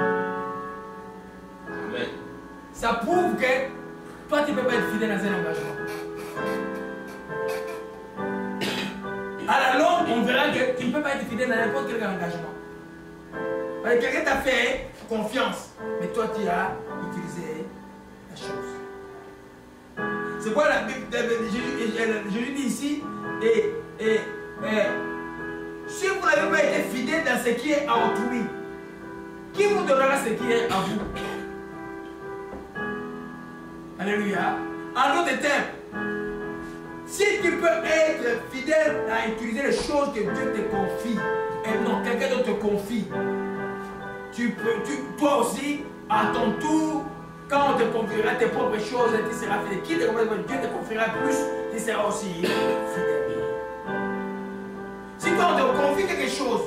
Amen. Ça prouve que toi tu ne peux pas être fidèle dans un engagement. À la longue, on verra que tu ne peux pas être fidèle dans n'importe quel engagement. Parce que quelqu'un t'a fait confiance, mais toi tu as utilisé la chose. C'est quoi la Bible, Jésus dit ici, si vous n'avez pas été fidèle dans ce qui est à autrui, qui vous donnera ce qui est à vous? Alléluia. En d'autres termes, si tu peux être fidèle à utiliser les choses que Dieu te confie, et non, quelqu'un d'autre te confie, toi aussi, à ton tour, quand on te confiera tes propres choses, tu seras fidèle. Qui te confiera, Dieu te confiera plus, tu seras aussi fidèle. Si toi on te confie quelque chose,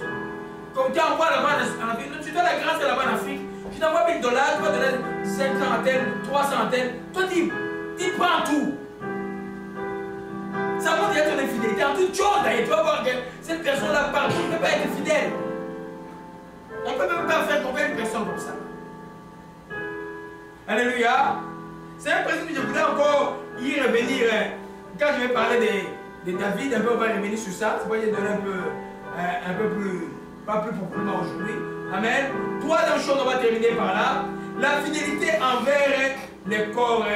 comme tu envoies là-bas en Afrique, tu donnes la grâce là-bas en Afrique, tu t'envoies $1000, tu vas donner 500 à tel, 300 à tel, toi tu prends tout. Ça montre qu'il y a ton infidélité en toute chose d'ailleurs. Tu vas voir que cette personne-là partout ne peut pas être fidèle. On ne peut même pas faire confiance à une personne comme ça. Alléluia. C'est un principe que je voulais encore y revenir. Quand je vais parler de David, un peu on va revenir sur ça. C'est pourquoi j'ai donné un peu plus, pas plus profondément aujourd'hui. Amen. Troisième chose, on va terminer par là. La fidélité envers le corps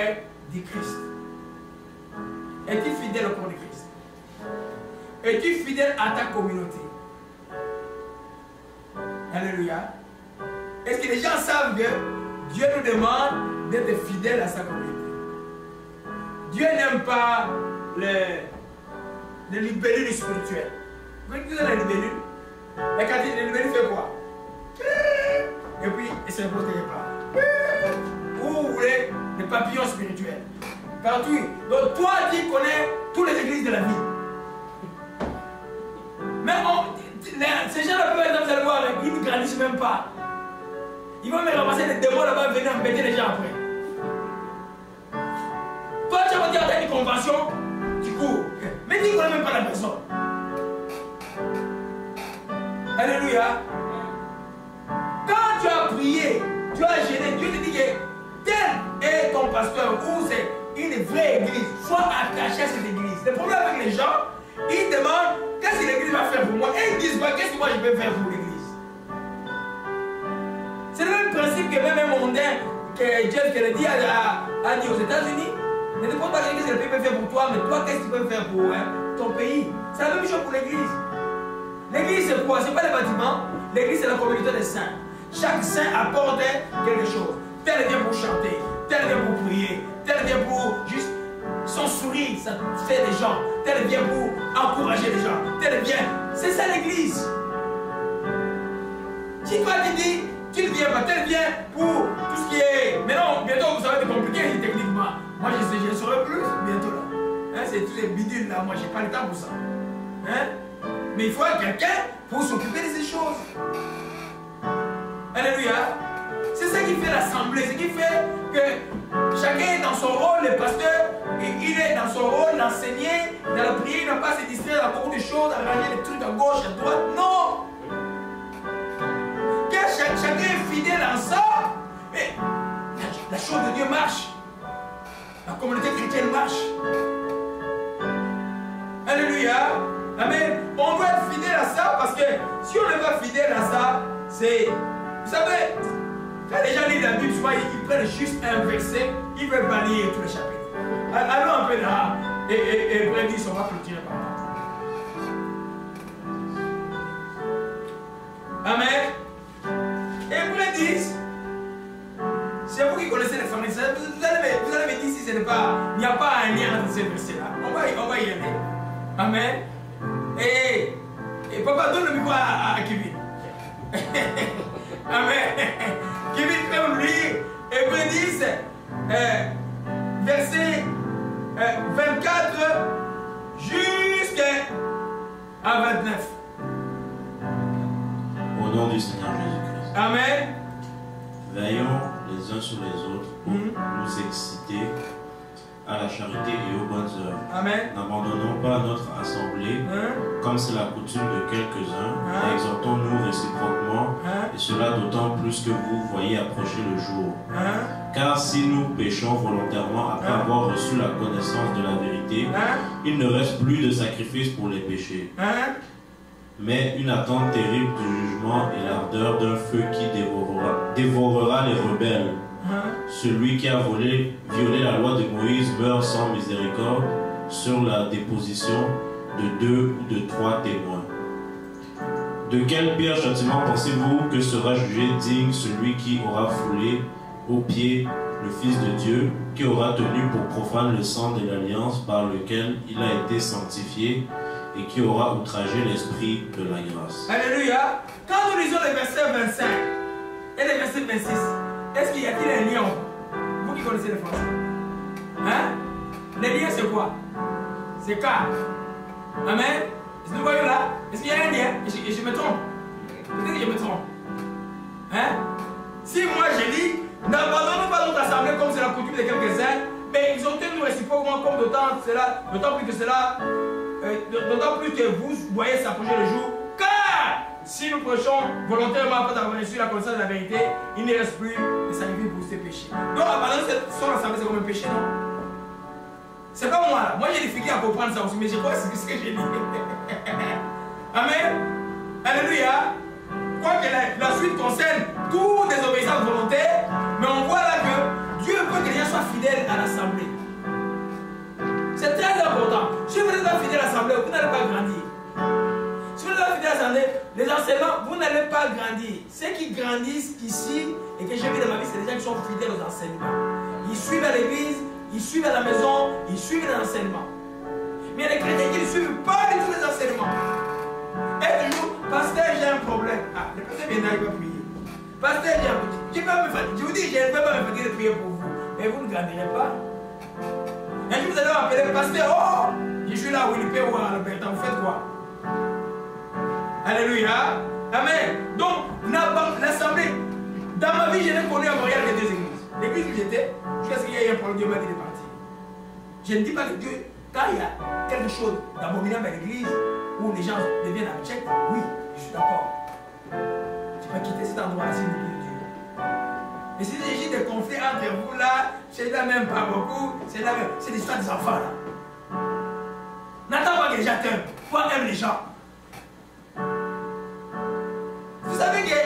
du Christ. Es-tu fidèle au corps du Christ? Es-tu fidèle à ta communauté? Alléluia. Est-ce que les gens savent que Dieu nous demande d'être fidèles à sa communauté? Dieu n'aime pas les libellules spirituelles. Vous connaissez la libellule? La libellule fait quoi? Et puis, il se repose quelque part. Ou vous voulez les papillons spirituels? Partout. Donc toi, tu connais toutes les églises de la vie. Mais ces gens-là peuvent être, vous allez voir, ils ne grandissent même pas. Ils vont me ramasser des démons là-bas, venir embêter les gens après. Toi, tu vas dire à une convention, tu cours. Mais tu ne connais même pas la personne. Alléluia. Quand tu as prié, tu as gêné, Dieu te dit que tel est ton pasteur ou c'est une vraie église, sois attaché à cette église. Le problème avec les gens, ils demandent qu'est-ce que l'église va faire pour moi et ils disent qu'est-ce que moi je peux faire pour l'église. C'est le même principe que même un mondain que Jeff Kennedy a dit aux États-Unis. Ne te pose pas qu'est-ce que le pays peut faire pour toi, mais toi qu'est-ce que tu peux faire pour ton pays. C'est la même chose pour l'église. L'église c'est quoi? C'est pas les bâtiments, l'église c'est la communauté des saints. Chaque saint apporte quelque chose. Tel vient pour chanter, tel vient pour prier, tel vient pour juste son sourire, ça fait des gens, tel vient pour encourager les gens, tel vient. C'est ça l'église. Si toi tu dis, tu ne viens pas, tel vient pour tout ce qui est. Mais non, bientôt ça va être compliqué techniquement. Moi je ne saurai plus bientôt là. Hein, c'est tous ces bidules là, moi j'ai pas le temps pour ça. Hein? Mais il faut quelqu'un pour s'occuper de ces choses. Alléluia. C'est ça qui fait l'assemblée, ce qui fait que chacun est dans son rôle, le pasteur, et il est dans son rôle d'enseigner, dans la prière, il n'a pas à se distraire à beaucoup de choses, à ranger les trucs à gauche, à droite. Non! Que chacun est fidèle en ça, et la chose de Dieu marche. La communauté chrétienne marche. Alléluia. Amen. On doit être fidèle à ça parce que si on n'est pas fidèle à ça, c'est. Vous savez, quand les gens lisent la Bible, souvent ils prennent juste un verset, ils veulent balayer tout le chapitre. Allons un peu là et Hébreux 10, on va clôturer par là. Amen. Hébreux 10, connaissez les familles, vous allez me dire si ce n'est pas, il n'y a pas un lien entre ces versets-là. On va y aller. Amen. Et papa, donne le micro à Kevin. Amen. Kevin peut nous lire Hébreux 10, verset 24 jusqu'à 29. Au nom du Seigneur Jésus-Christ. Amen. Veillons les uns sur les autres pour nous exciter à la charité et aux bonnes œuvres. Amen. N'abandonnons pas notre assemblée, comme c'est la coutume de quelques-uns, et exhortons-nous réciproquement, et cela d'autant plus que vous voyez approcher le jour. Car si nous péchons volontairement après avoir reçu la connaissance de la vérité, il ne reste plus de sacrifice pour les péchés, mais une attente terrible du jugement et l'ardeur d'un feu qui dévorera les rebelles. Celui qui a violé la loi de Moïse meurt sans miséricorde sur la déposition de 2 ou de 3 témoins. De quel pire châtiment pensez-vous que sera jugé digne celui qui aura foulé aux pieds le Fils de Dieu, qui aura tenu pour profane le sang de l'alliance par lequel il a été sanctifié et qui aura outragé l'esprit de la grâce? Alléluia. Quand nous lisons les versets 25 et les versets 26, est-ce qu'il y a-t-il un lien? Vous qui connaissez le français. Hein? Les liens, c'est quoi? C'est car. Amen. Est-ce que vous voyez là? Est-ce qu'il y a un lien? Et je me trompe. Peut-être que je me trompe. Hein? Si moi je dis, n'abandonnons pas notre assemblée comme c'est la coutume de quelques-uns, mais ils ont tenu réciproquement comme d'autant plus que cela, d'autant plus que vous voyez s'approcher le jour, car si nous prêchons volontairement après avoir reçu la connaissance de la vérité, il ne reste plus de sacrifice pour ces péchés. Donc abandonner son assemblée, c'est comme un péché, non? C'est pas moi là. Moi j'ai des difficultés à comprendre ça aussi, mais je crois que c'est ce que j'ai dit. Amen. Alléluia. Quoi que la suite concerne toute désobéissance volontaire, mais on voit là que Dieu veut que les gens soient fidèles à l'assemblée. C'est très important. Si vous n'êtes pas fidèle à l'assemblée, vous n'allez pas grandir. Si vous n'êtes pas fidèle à l'assemblée, les enseignements, vous n'allez pas grandir. Ceux qui grandissent ici, et que j'ai vu dans ma vie, c'est les gens qui sont fidèles aux enseignements. Ils suivent à l'église, ils suivent à la maison, ils suivent les enseignements. Mais les chrétiens qui ne suivent pas du tout les enseignements. Et toujours, pasteur, j'ai un problème. Ah, le pasteur vient d'aller prier. Pasteur, je vous dis, je ne peux pas me fatiguer de prier pour vous. Mais vous ne grandirez pas. Et puis vous allez m'appeler pasteur, oh, je suis là où il peut ou à Alberta, vous faites quoi? Alléluia. Amen. Donc, l'assemblée, dans ma vie, je n'ai connu à Montréal que 2 églises. L'église où j'étais, jusqu'à ce qu'il y ait un problème, Dieu m'a dit de partir. Je ne dis pas que Dieu, quand il y a quelque chose d'abominable à l'église, où les gens deviennent abjects, oui, je suis d'accord. Tu peux quitter cet endroit-là si vous de Dieu. Mais si il y a des conflits entre vous là, c'est là même pas beaucoup, c'est là même, c'est l'histoire des enfants là. N'attends pas que les gens t'aiment, toi aime les gens. Vous savez que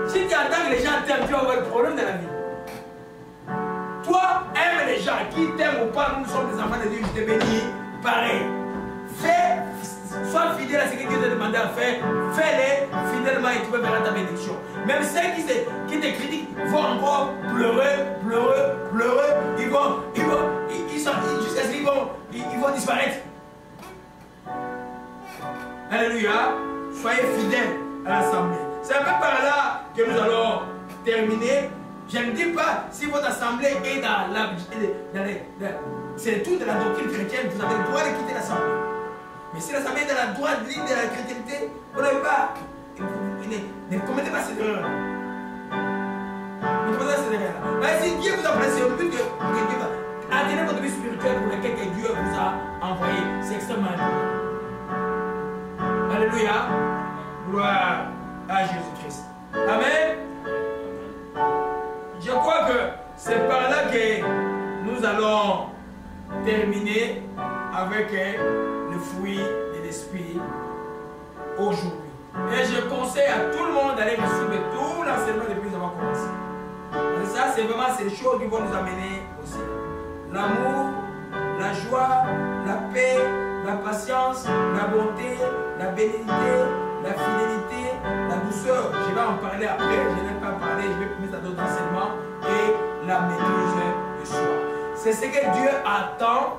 si tu attends que les gens t'aiment, tu vas avoir le problème de la vie. Toi aime les gens, qui t'aiment ou pas, nous sommes des enfants de Dieu, je te bénis, pareil. Sois fidèle à ce que Dieu t'a demandé à faire, fais-les fidèlement et tu peux faire ta bénédiction. Même ceux qui te critiquent vont encore pleurer, jusqu'à ce qu'ils vont disparaître. Alléluia. Soyez fidèles à l'assemblée. C'est un peu par là que nous allons terminer. Je ne dis pas si votre assemblée est c'est tout de la doctrine chrétienne, vous avez le droit de quitter l'assemblée. Mais si l'assemblée est dans la droite ligne de la chrétienté, vous n'avez pas. Ne commettez pas cette erreur. Ne commettez pas cette erreur. Si Dieu vous a placé au but que Dieu va atteindre votre vie spirituelle pour laquelle Dieu vous a envoyé, c'est extrêmement important. Alléluia. Gloire à Jésus-Christ. Amen. Je crois que c'est par là que nous allons terminer avec le fruit de l'esprit aujourd'hui. Et je conseille à tout le monde d'aller recevoir tout l'enseignement depuis avant commencé. Et ça, c'est vraiment ces choses qui vont nous amener aussi. L'amour, la joie, la paix, la patience, la bonté, la bénédiction, la fidélité, la douceur. Je vais en parler après, je n'ai pas parlé, je vais mettre à d'autres enseignements. Et la maîtrise de soi. C'est ce que Dieu attend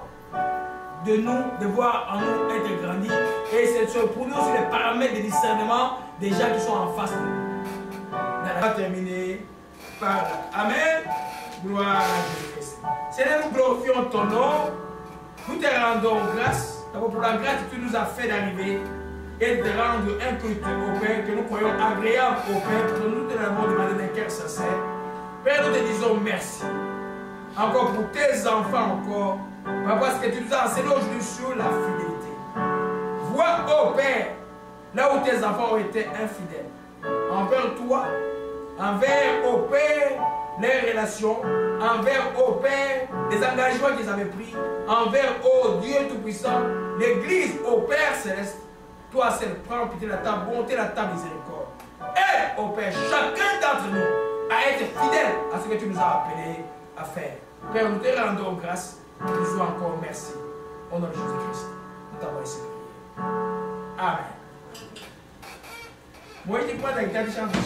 de nous, de voir en nous être grandis. Et c'est pour nous aussi les paramètres de discernement des gens qui sont en face de nous. On va terminer par là. Amen. Gloire à Jésus-Christ. Seigneur, nous glorifions ton nom. Nous te rendons grâce. D'abord pour la grâce que tu nous as fait d'arriver et de rendre un culte au Père que nous croyons agréable au Père. Que nous te l'avons demandé d'un cœur sincère. Père, nous te disons merci. Encore pour tes enfants encore. Parce que tu nous as enseigné aujourd'hui sur la fidélité. Vois, ô Père, là où tes enfants ont été infidèles. Envers toi, envers, ô Père, les relations, envers, ô Père, les engagements qu'ils avaient pris, envers, ô Dieu Tout-Puissant, l'Église, ô Père Céleste, toi seul prends pitié de ta bonté, de ta miséricorde. Aide, ô Père, chacun d'entre nous à être fidèle à ce que tu nous as appelé à faire. Père, nous te rendons grâce, nous te disons encore merci. Au nom de Jésus-Christ, nous t'avons laissé prier. Amen. Moi, je dis pas dans